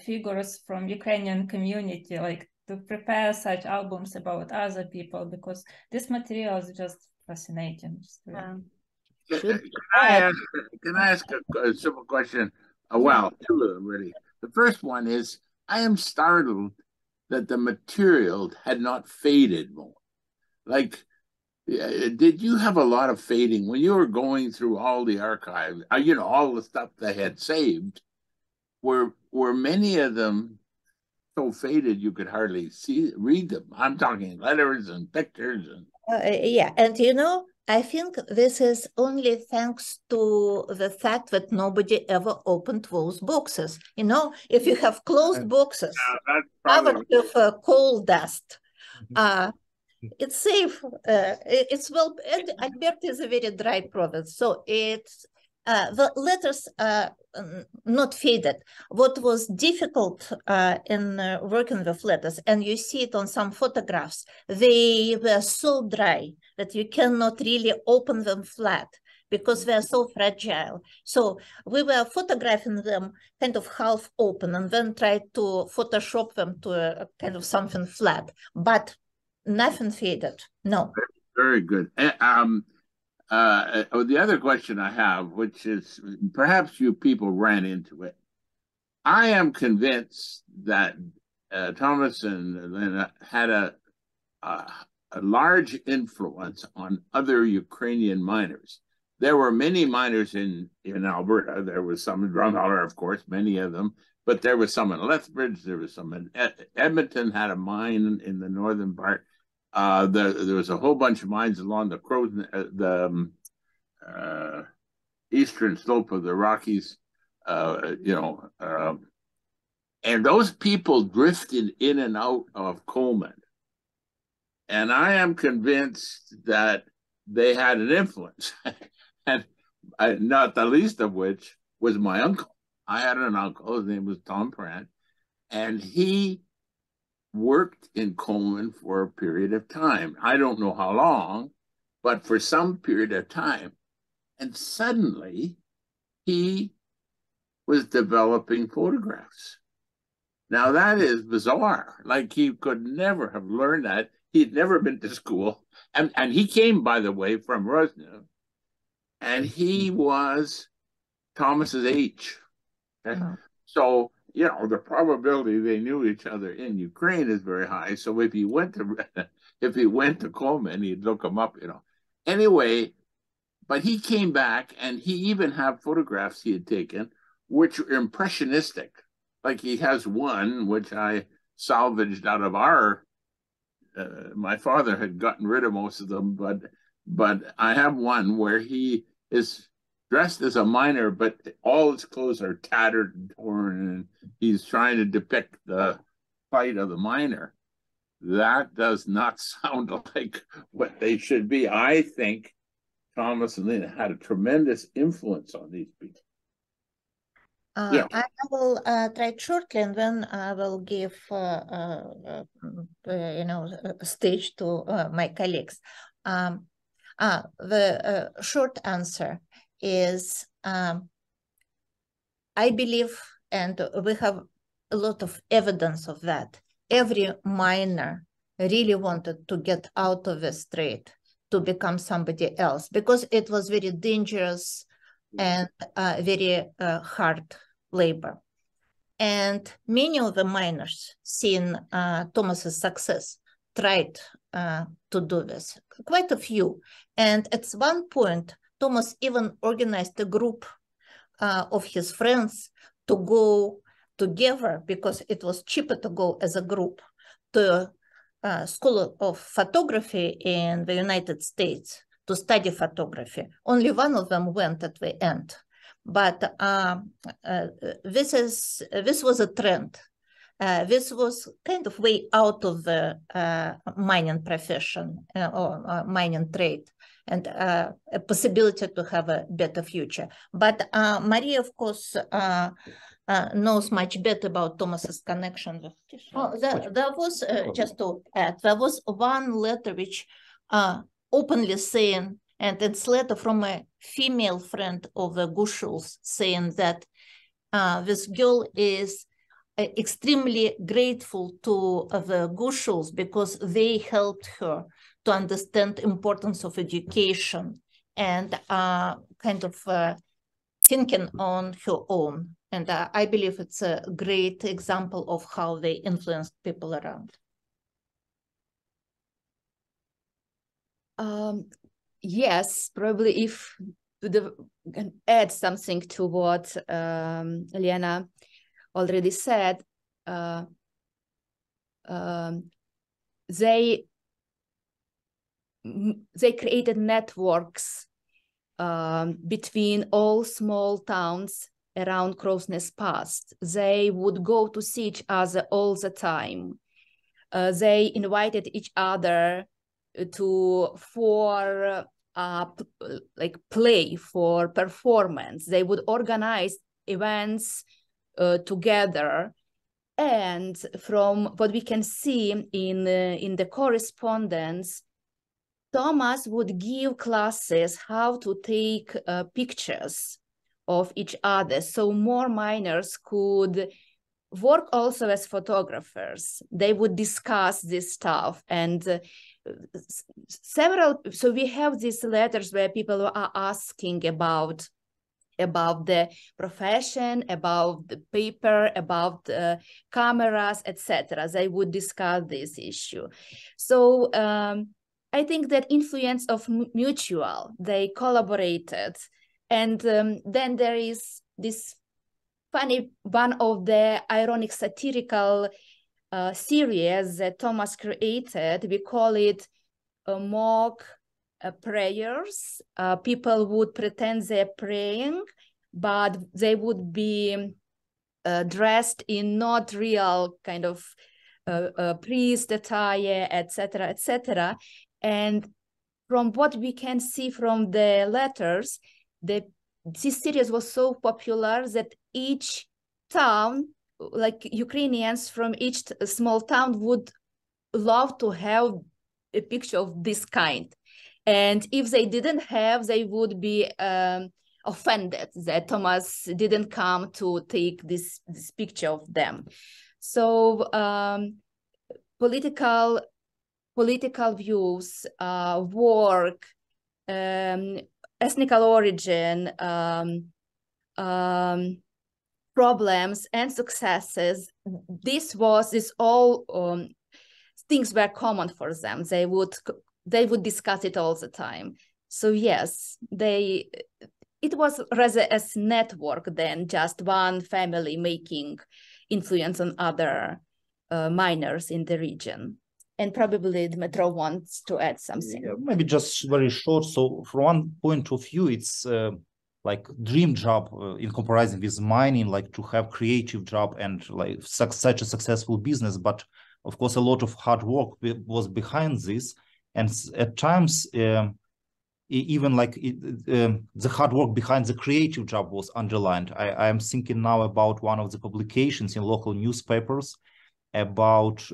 figures from Ukrainian community, like to prepare such albums about other people, because this material is just fascinating. Can I ask a simple question? Well, two of them really. The first one is, I am startled that the material had not faded more. Like, did you have a lot of fading when you were going through all the archives? You know, all the stuff they had saved. Were many of them so faded you could hardly read them? I'm talking letters and pictures and. Yeah, and you know, I think this is only thanks to the fact that nobody ever opened those boxes. You know, if you have closed boxes covered with coal dust, it's safe. It's well, and Alberta is a very dry province, so it's the letters are not faded. What was difficult in working with letters, and you see it on some photographs, they were so dry that you cannot really open them flat because they are so fragile. So we were photographing them kind of half open and then tried to Photoshop them to a kind of something flat, but nothing faded, no. Very good. The other question I have, which is perhaps you people ran into it. I am convinced that Thomas and Lena had a large influence on other Ukrainian miners. There were many miners in Alberta. There was some in Drumheller, of course, many of them, but there was some in Lethbridge. There was some in Edmonton had a mine in the northern part. There was a whole bunch of mines along the eastern slope of the Rockies, and those people drifted in and out of Coleman. And I am convinced that they had an influence, and not the least of which was my uncle. I had an uncle, his name was Tom Pratt, and he worked in Coleman for a period of time. I don't know how long, but for some period of time. And suddenly he was developing photographs. Now that is bizarre. Like he could never have learned that. He'd never been to school. And he came, by the way, from Rosnev. And he was Thomas's age. Okay? Oh. So, you know, the probability they knew each other in Ukraine is very high. So if he went to Coleman, he'd look him up, you know. Anyway, but he came back, and he even had photographs he had taken, which were impressionistic. Like he has one, which I salvaged out of our, my father had gotten rid of most of them, but I have one where he is dressed as a miner, but all his clothes are tattered and torn, and he's trying to depict the plight of the miner. That does not sound like what they should be. I think Thomas and Lena had a tremendous influence on these people. Yeah. I will try it shortly, and then I will give stage to my colleagues. The short answer is I believe, and we have a lot of evidence of that, every miner really wanted to get out of the trade, to become somebody else, because it was very dangerous and very hard labor. And many of the miners, seeing Thomas's success, tried to do this, quite a few. And at one point, Thomas even organized a group of his friends to go together, because it was cheaper to go as a group, to School of Photography in the United States to study photography. Only one of them went at the end. but this was a trend. This was kind of way out of the mining profession or mining trade, and a possibility to have a better future. But Maria, of course, knows much better about Thomas's connection with. Oh, there was just to add, there was one letter which openly saying, and it's letter from a female friend of the Gushul's, saying that this girl is extremely grateful to the Gushuls because they helped her to understand the importance of education and kind of thinking on her own. And I believe it's a great example of how they influenced people around. Yes, probably if can add something to what Lena already said, they created networks between all small towns around Crow's Nest Pass. They would go to see each other all the time. They invited each other for play, for performance. They would organize events together, and from what we can see in the correspondence, Thomas would give classes how to take pictures of each other, so more miners could work also as photographers. They would discuss this stuff, and so we have these letters where people are asking about the profession, about the paper, about cameras, etc. They would discuss this issue. So I think that influence of mutual, they collaborated. And then there is this funny, one of the ironic satirical series that Thomas created. We call it mock prayers. People would pretend they're praying, but they would be dressed in not real kind of priest attire, etc., etc. And from what we can see from the letters, this series was so popular that each town, like Ukrainians from each small town, would love to have a picture of this kind. And if they didn't have, they would be offended that Thomas didn't come to take this picture of them. So political views, work, ethnic origin, problems and successes, this all things were common for them. They would discuss it all the time. So yes, it was rather as network than just one family making influence on other miners in the region. And probably Dmitro wants to add something. Yeah, maybe just very short. So from one point of view, it's like dream job in comparison with mining, like to have creative job and like such a successful business. But of course, a lot of hard work was behind this. And at times, even like the hard work behind the creative job was underlined. I am thinking now about one of the publications in local newspapers about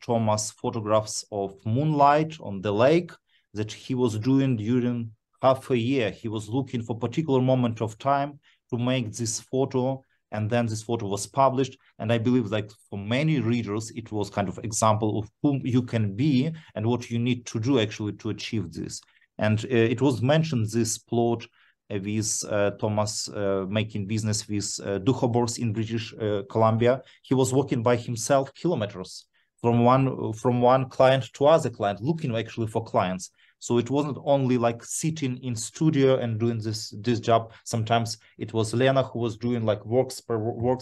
Thomas' photographs of moonlight on the lake that he was doing during half a year. He was looking for a particular moment of time to make this photo, and then this photo was published. And I believe like for many readers, it was kind of example of whom you can be and what you need to do actually to achieve this. And it was mentioned, this plot with Thomas making business with Dukhobors in British Columbia. He was walking by himself kilometers from one client to other client, looking actually for clients. So it wasn't only like sitting in studio and doing this job. Sometimes it was Lena who was doing like works.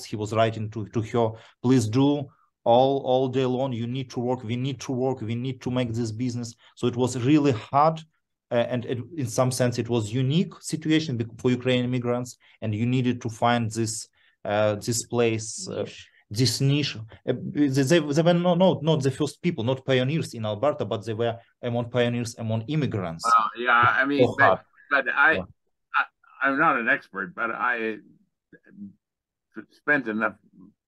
He was writing to her, please do all day long. You need to work. We need to work. We need to make this business. So it was really hard and in some sense it was unique situation for Ukrainian immigrants, and you needed to find this place, this niche. They were not the first people, not pioneers in Alberta, but they were among pioneers, among immigrants. Yeah, I mean, but I'm not an expert, but I spent enough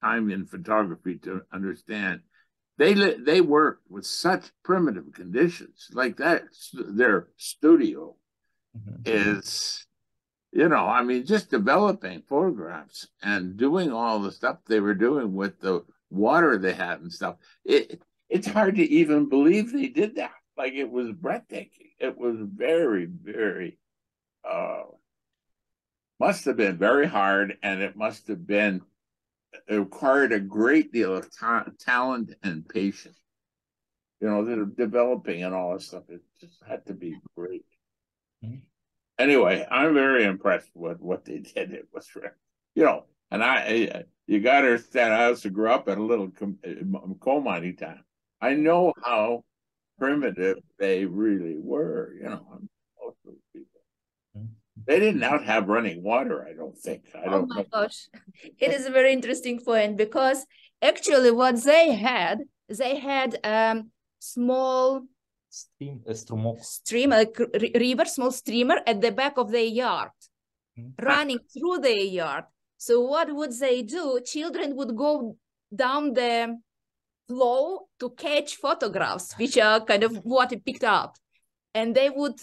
time in photography to understand they worked with such primitive conditions like that. Their studio is, I mean, just developing photographs and doing all the stuff they were doing with the water they had and stuff. It's hard to even believe they did that. Like, it was breathtaking. It was very, very, must have been very hard, and it must have been, it required a great deal of talent and patience. They're developing and all this stuff. It just had to be great. Anyway, I'm very impressed with what they did. It was, and you got to understand, I also grew up in a little coal mining town. I know how primitive they really were. Most of the people. They didn't have running water, I don't think. I don't know. Oh my gosh, it is a very interesting point, because actually what they had small stream, like river, small streamer at the back of their yard, running through their yard. So what would they do? Children would go down the flow to catch photographs, which are kind of water picked up. And they would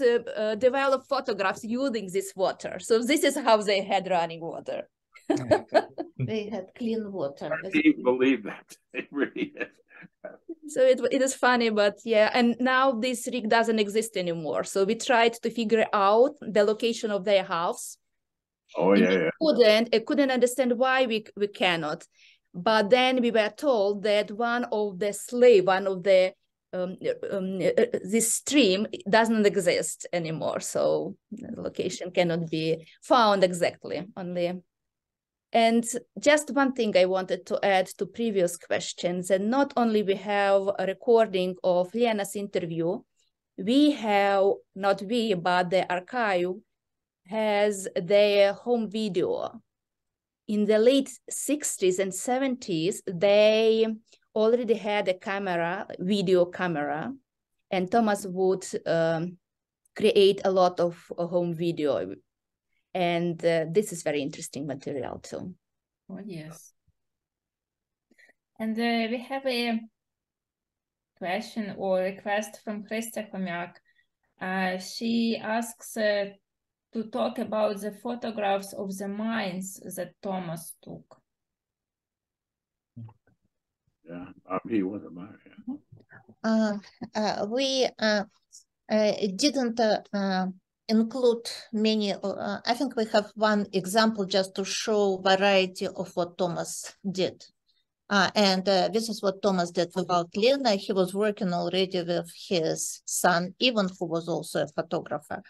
develop photographs using this water. So this is how they had running water. They had clean water. I can't believe that. It really is. So it is funny, but yeah. And now this rig doesn't exist anymore. So we tried to figure out the location of their house. Oh, yeah. I couldn't understand why we cannot. But then we were told that this stream doesn't exist anymore, so the location cannot be found exactly only. And just one thing I wanted to add to previous questions, and not only we have a recording of Lena's interview, but the archive has their home video. In the late 60s and 70s, they already had a video camera, and Thomas would create a lot of home video. And this is very interesting material too. Oh, yes. And we have a question or request from Krista Chomyak. She asks to talk about the photographs of the mines that Thomas took. Yeah, he was a miner. We didn't include many. I think we have one example just to show variety of what Thomas did. And this is what Thomas did without Lena. He was working already with his son, Ivan, who was also a photographer.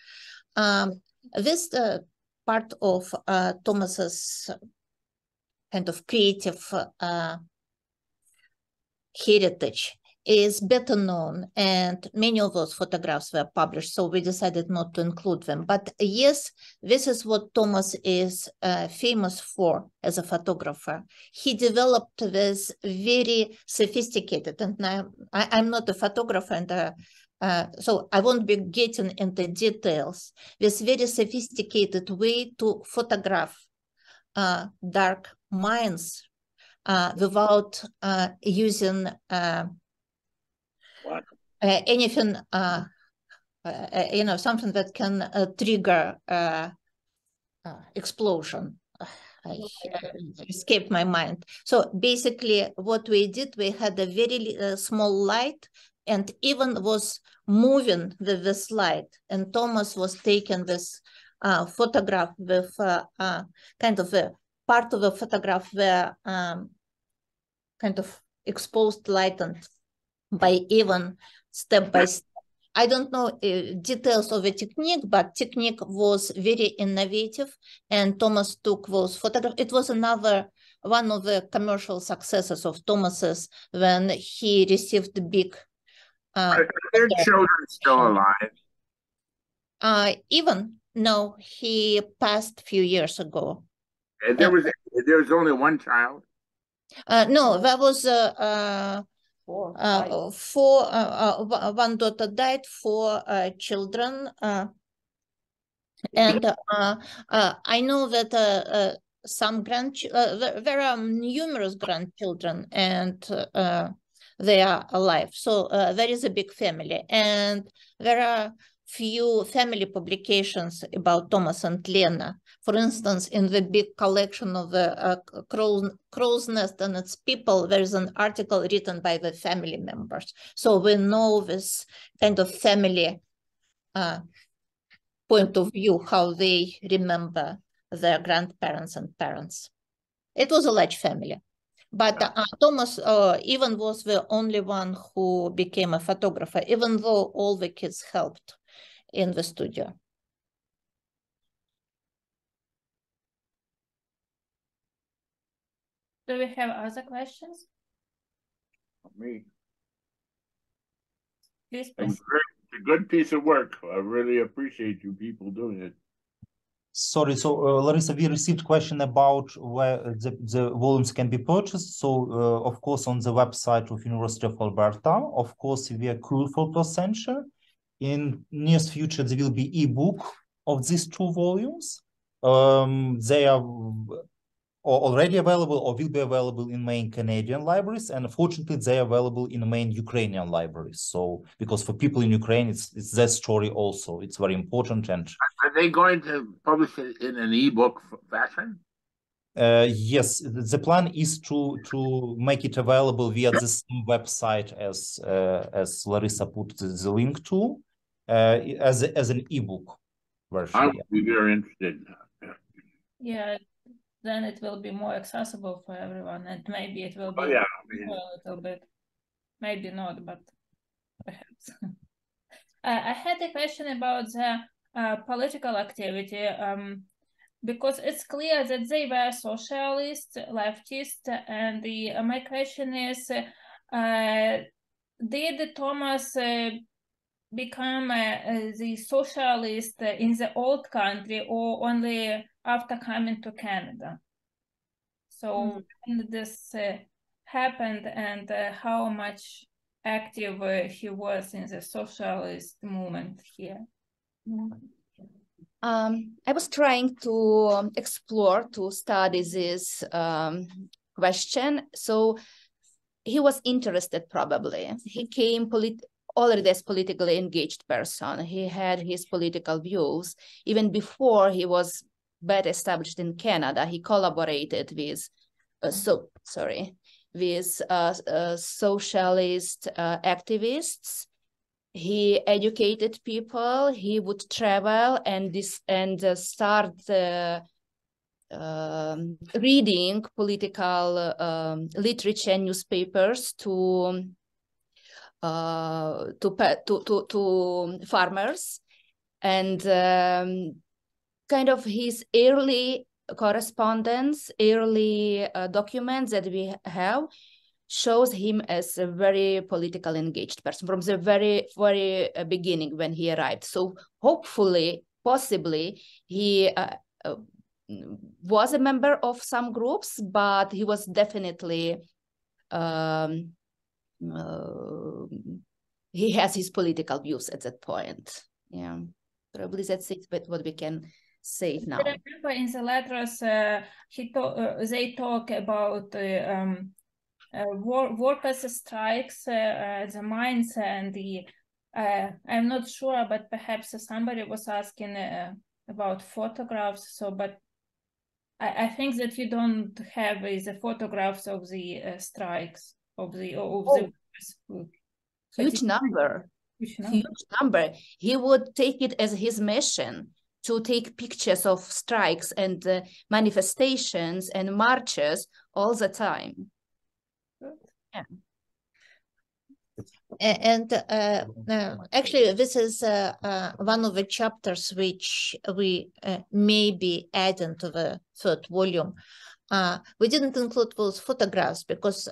This part of Thomas's kind of creative heritage is better known, and many of those photographs were published, so we decided not to include them. But yes, this is what Thomas is famous for as a photographer. He developed this very sophisticated, and now I'm not a photographer, and so I won't be getting into details, this very sophisticated way to photograph dark mines without using anything, something that can trigger explosion. I escaped my mind. So basically what we did, we had a very small light, and even was moving with this light. And Thomas was taking this photograph with kind of a part of the photograph where kind of exposed light and by even step by step. I don't know details of the technique, but technique was very innovative, and Thomas took those photographs. It was one of the commercial successes of Thomas's when he received the big. Are their children still alive? Even no, he passed a few years ago. And there was only one child. No, there was one daughter died, 4 children, and I know that some there are numerous grandchildren, and they are alive. So there is a big family, and there are few family publications about Thomas and Lena. For instance, in the big collection of the Crow's Nest and its People, there is an article written by the family members. So we know this kind of family point of view, how they remember their grandparents and parents. It was a large family. But Thomas even was the only one who became a photographer, even though all the kids helped in the studio. Do we have other questions? Me. Please, It was a good piece of work. I really appreciate you people doing it. Sorry, so Larissa, we received question about where the volumes can be purchased. So, of course, on the website of University of Alberta, of course, we are cool photo censure. In nearest future, there will be ebook of these 2 volumes. They are already available or will be available in main Canadian libraries, and fortunately they are available in main Ukrainian libraries. So because for people in Ukraine, it's that story also. It's very important. And are they going to publish it in an ebook fashion? Yes, the plan is to make it available via the same website as Larissa put the link to, as an ebook version. I would be very interested in that. Yeah, then it will be more accessible for everyone, and maybe it will be Yeah, a little bit. Maybe not, but perhaps. I had a question about the political activity, because it's clear that they were socialist, leftist, and my question is, did Thomas become the socialist in the old country or only after coming to Canada? So when this happened, and how much active he was in the socialist movement here? I was trying to explore, to study this question. So he was interested, probably. He came already as politically engaged person. He had his political views. Even before he was better established in Canada, he collaborated with, socialist activists. He educated people. He would travel and start reading political literature, newspapers to farmers, and kind of his early correspondence, early documents that we have shows him as a very politically engaged person from the very, very beginning when he arrived. So hopefully, possibly, he was a member of some groups, but he was definitely, he has his political views at that point. Yeah, probably that's it, but what we can say now. I remember in the letters, they talk about workers' strikes, the mines, and I'm not sure, but perhaps somebody was asking about photographs. So, but I think that you don't have the photographs of the strikes of the Huge number. He would take it as his mission to take pictures of strikes and manifestations and marches all the time. Yeah. And actually, this is one of the chapters which we may be adding to the 3rd volume. We didn't include those photographs because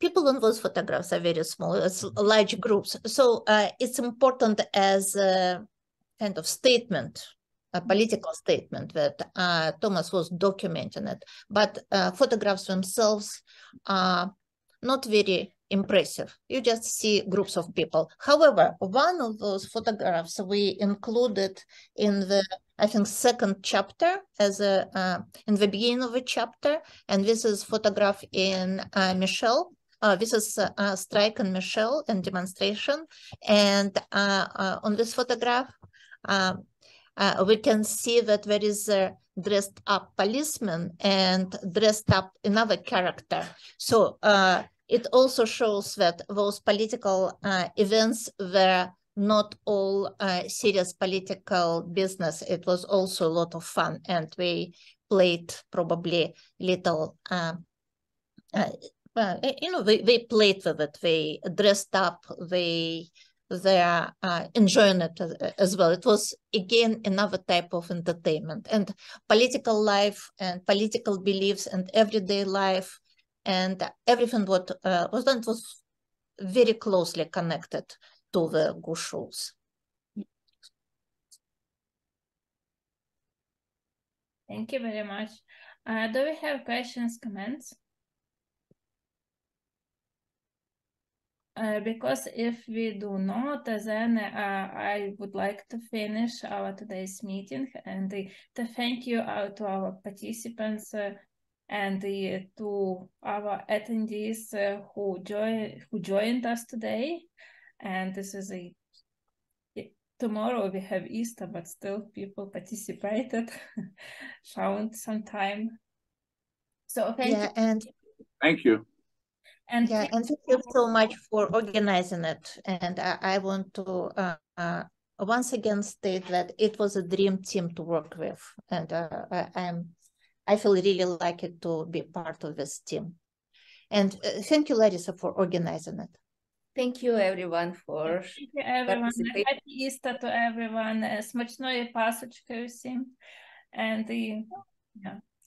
people on those photographs are very small, it's large groups. So it's important as kind of statement, a political statement that Thomas was documenting it. But photographs themselves are not very impressive. You just see groups of people. However, one of those photographs we included in the, I think, second chapter as a in the beginning of a chapter, and this is photograph in Michelle. This is strike in Michelle and demonstration, and on this photograph we can see that there is a dressed up policeman and dressed up another character. So it also shows that those political events were not all serious political business. It was also a lot of fun, and we played probably little, they played with it, they dressed up, they're enjoying it as well. It was, again, another type of entertainment, and political life and political beliefs and everyday life and everything what was done was very closely connected to the Gushuls. Thank you very much. Do we have questions, comments? Because if we do not, then I would like to finish our today's meeting and to thank you to our participants and to our attendees who joined us today. And this is tomorrow we have Easter, but still people participated, found some time. So thank you. And Thank you. And thank you so much for organizing it. And I want to once again state that it was a dream team to work with, and I feel really lucky to be part of this team. And thank you, Larissa, for organizing it. Thank you, everyone, for Thank you, everyone. Happy Easter to everyone. Смачної Пасочки усім. And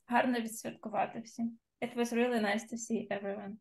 гарно відсвяткувати всім. It was really nice to see everyone.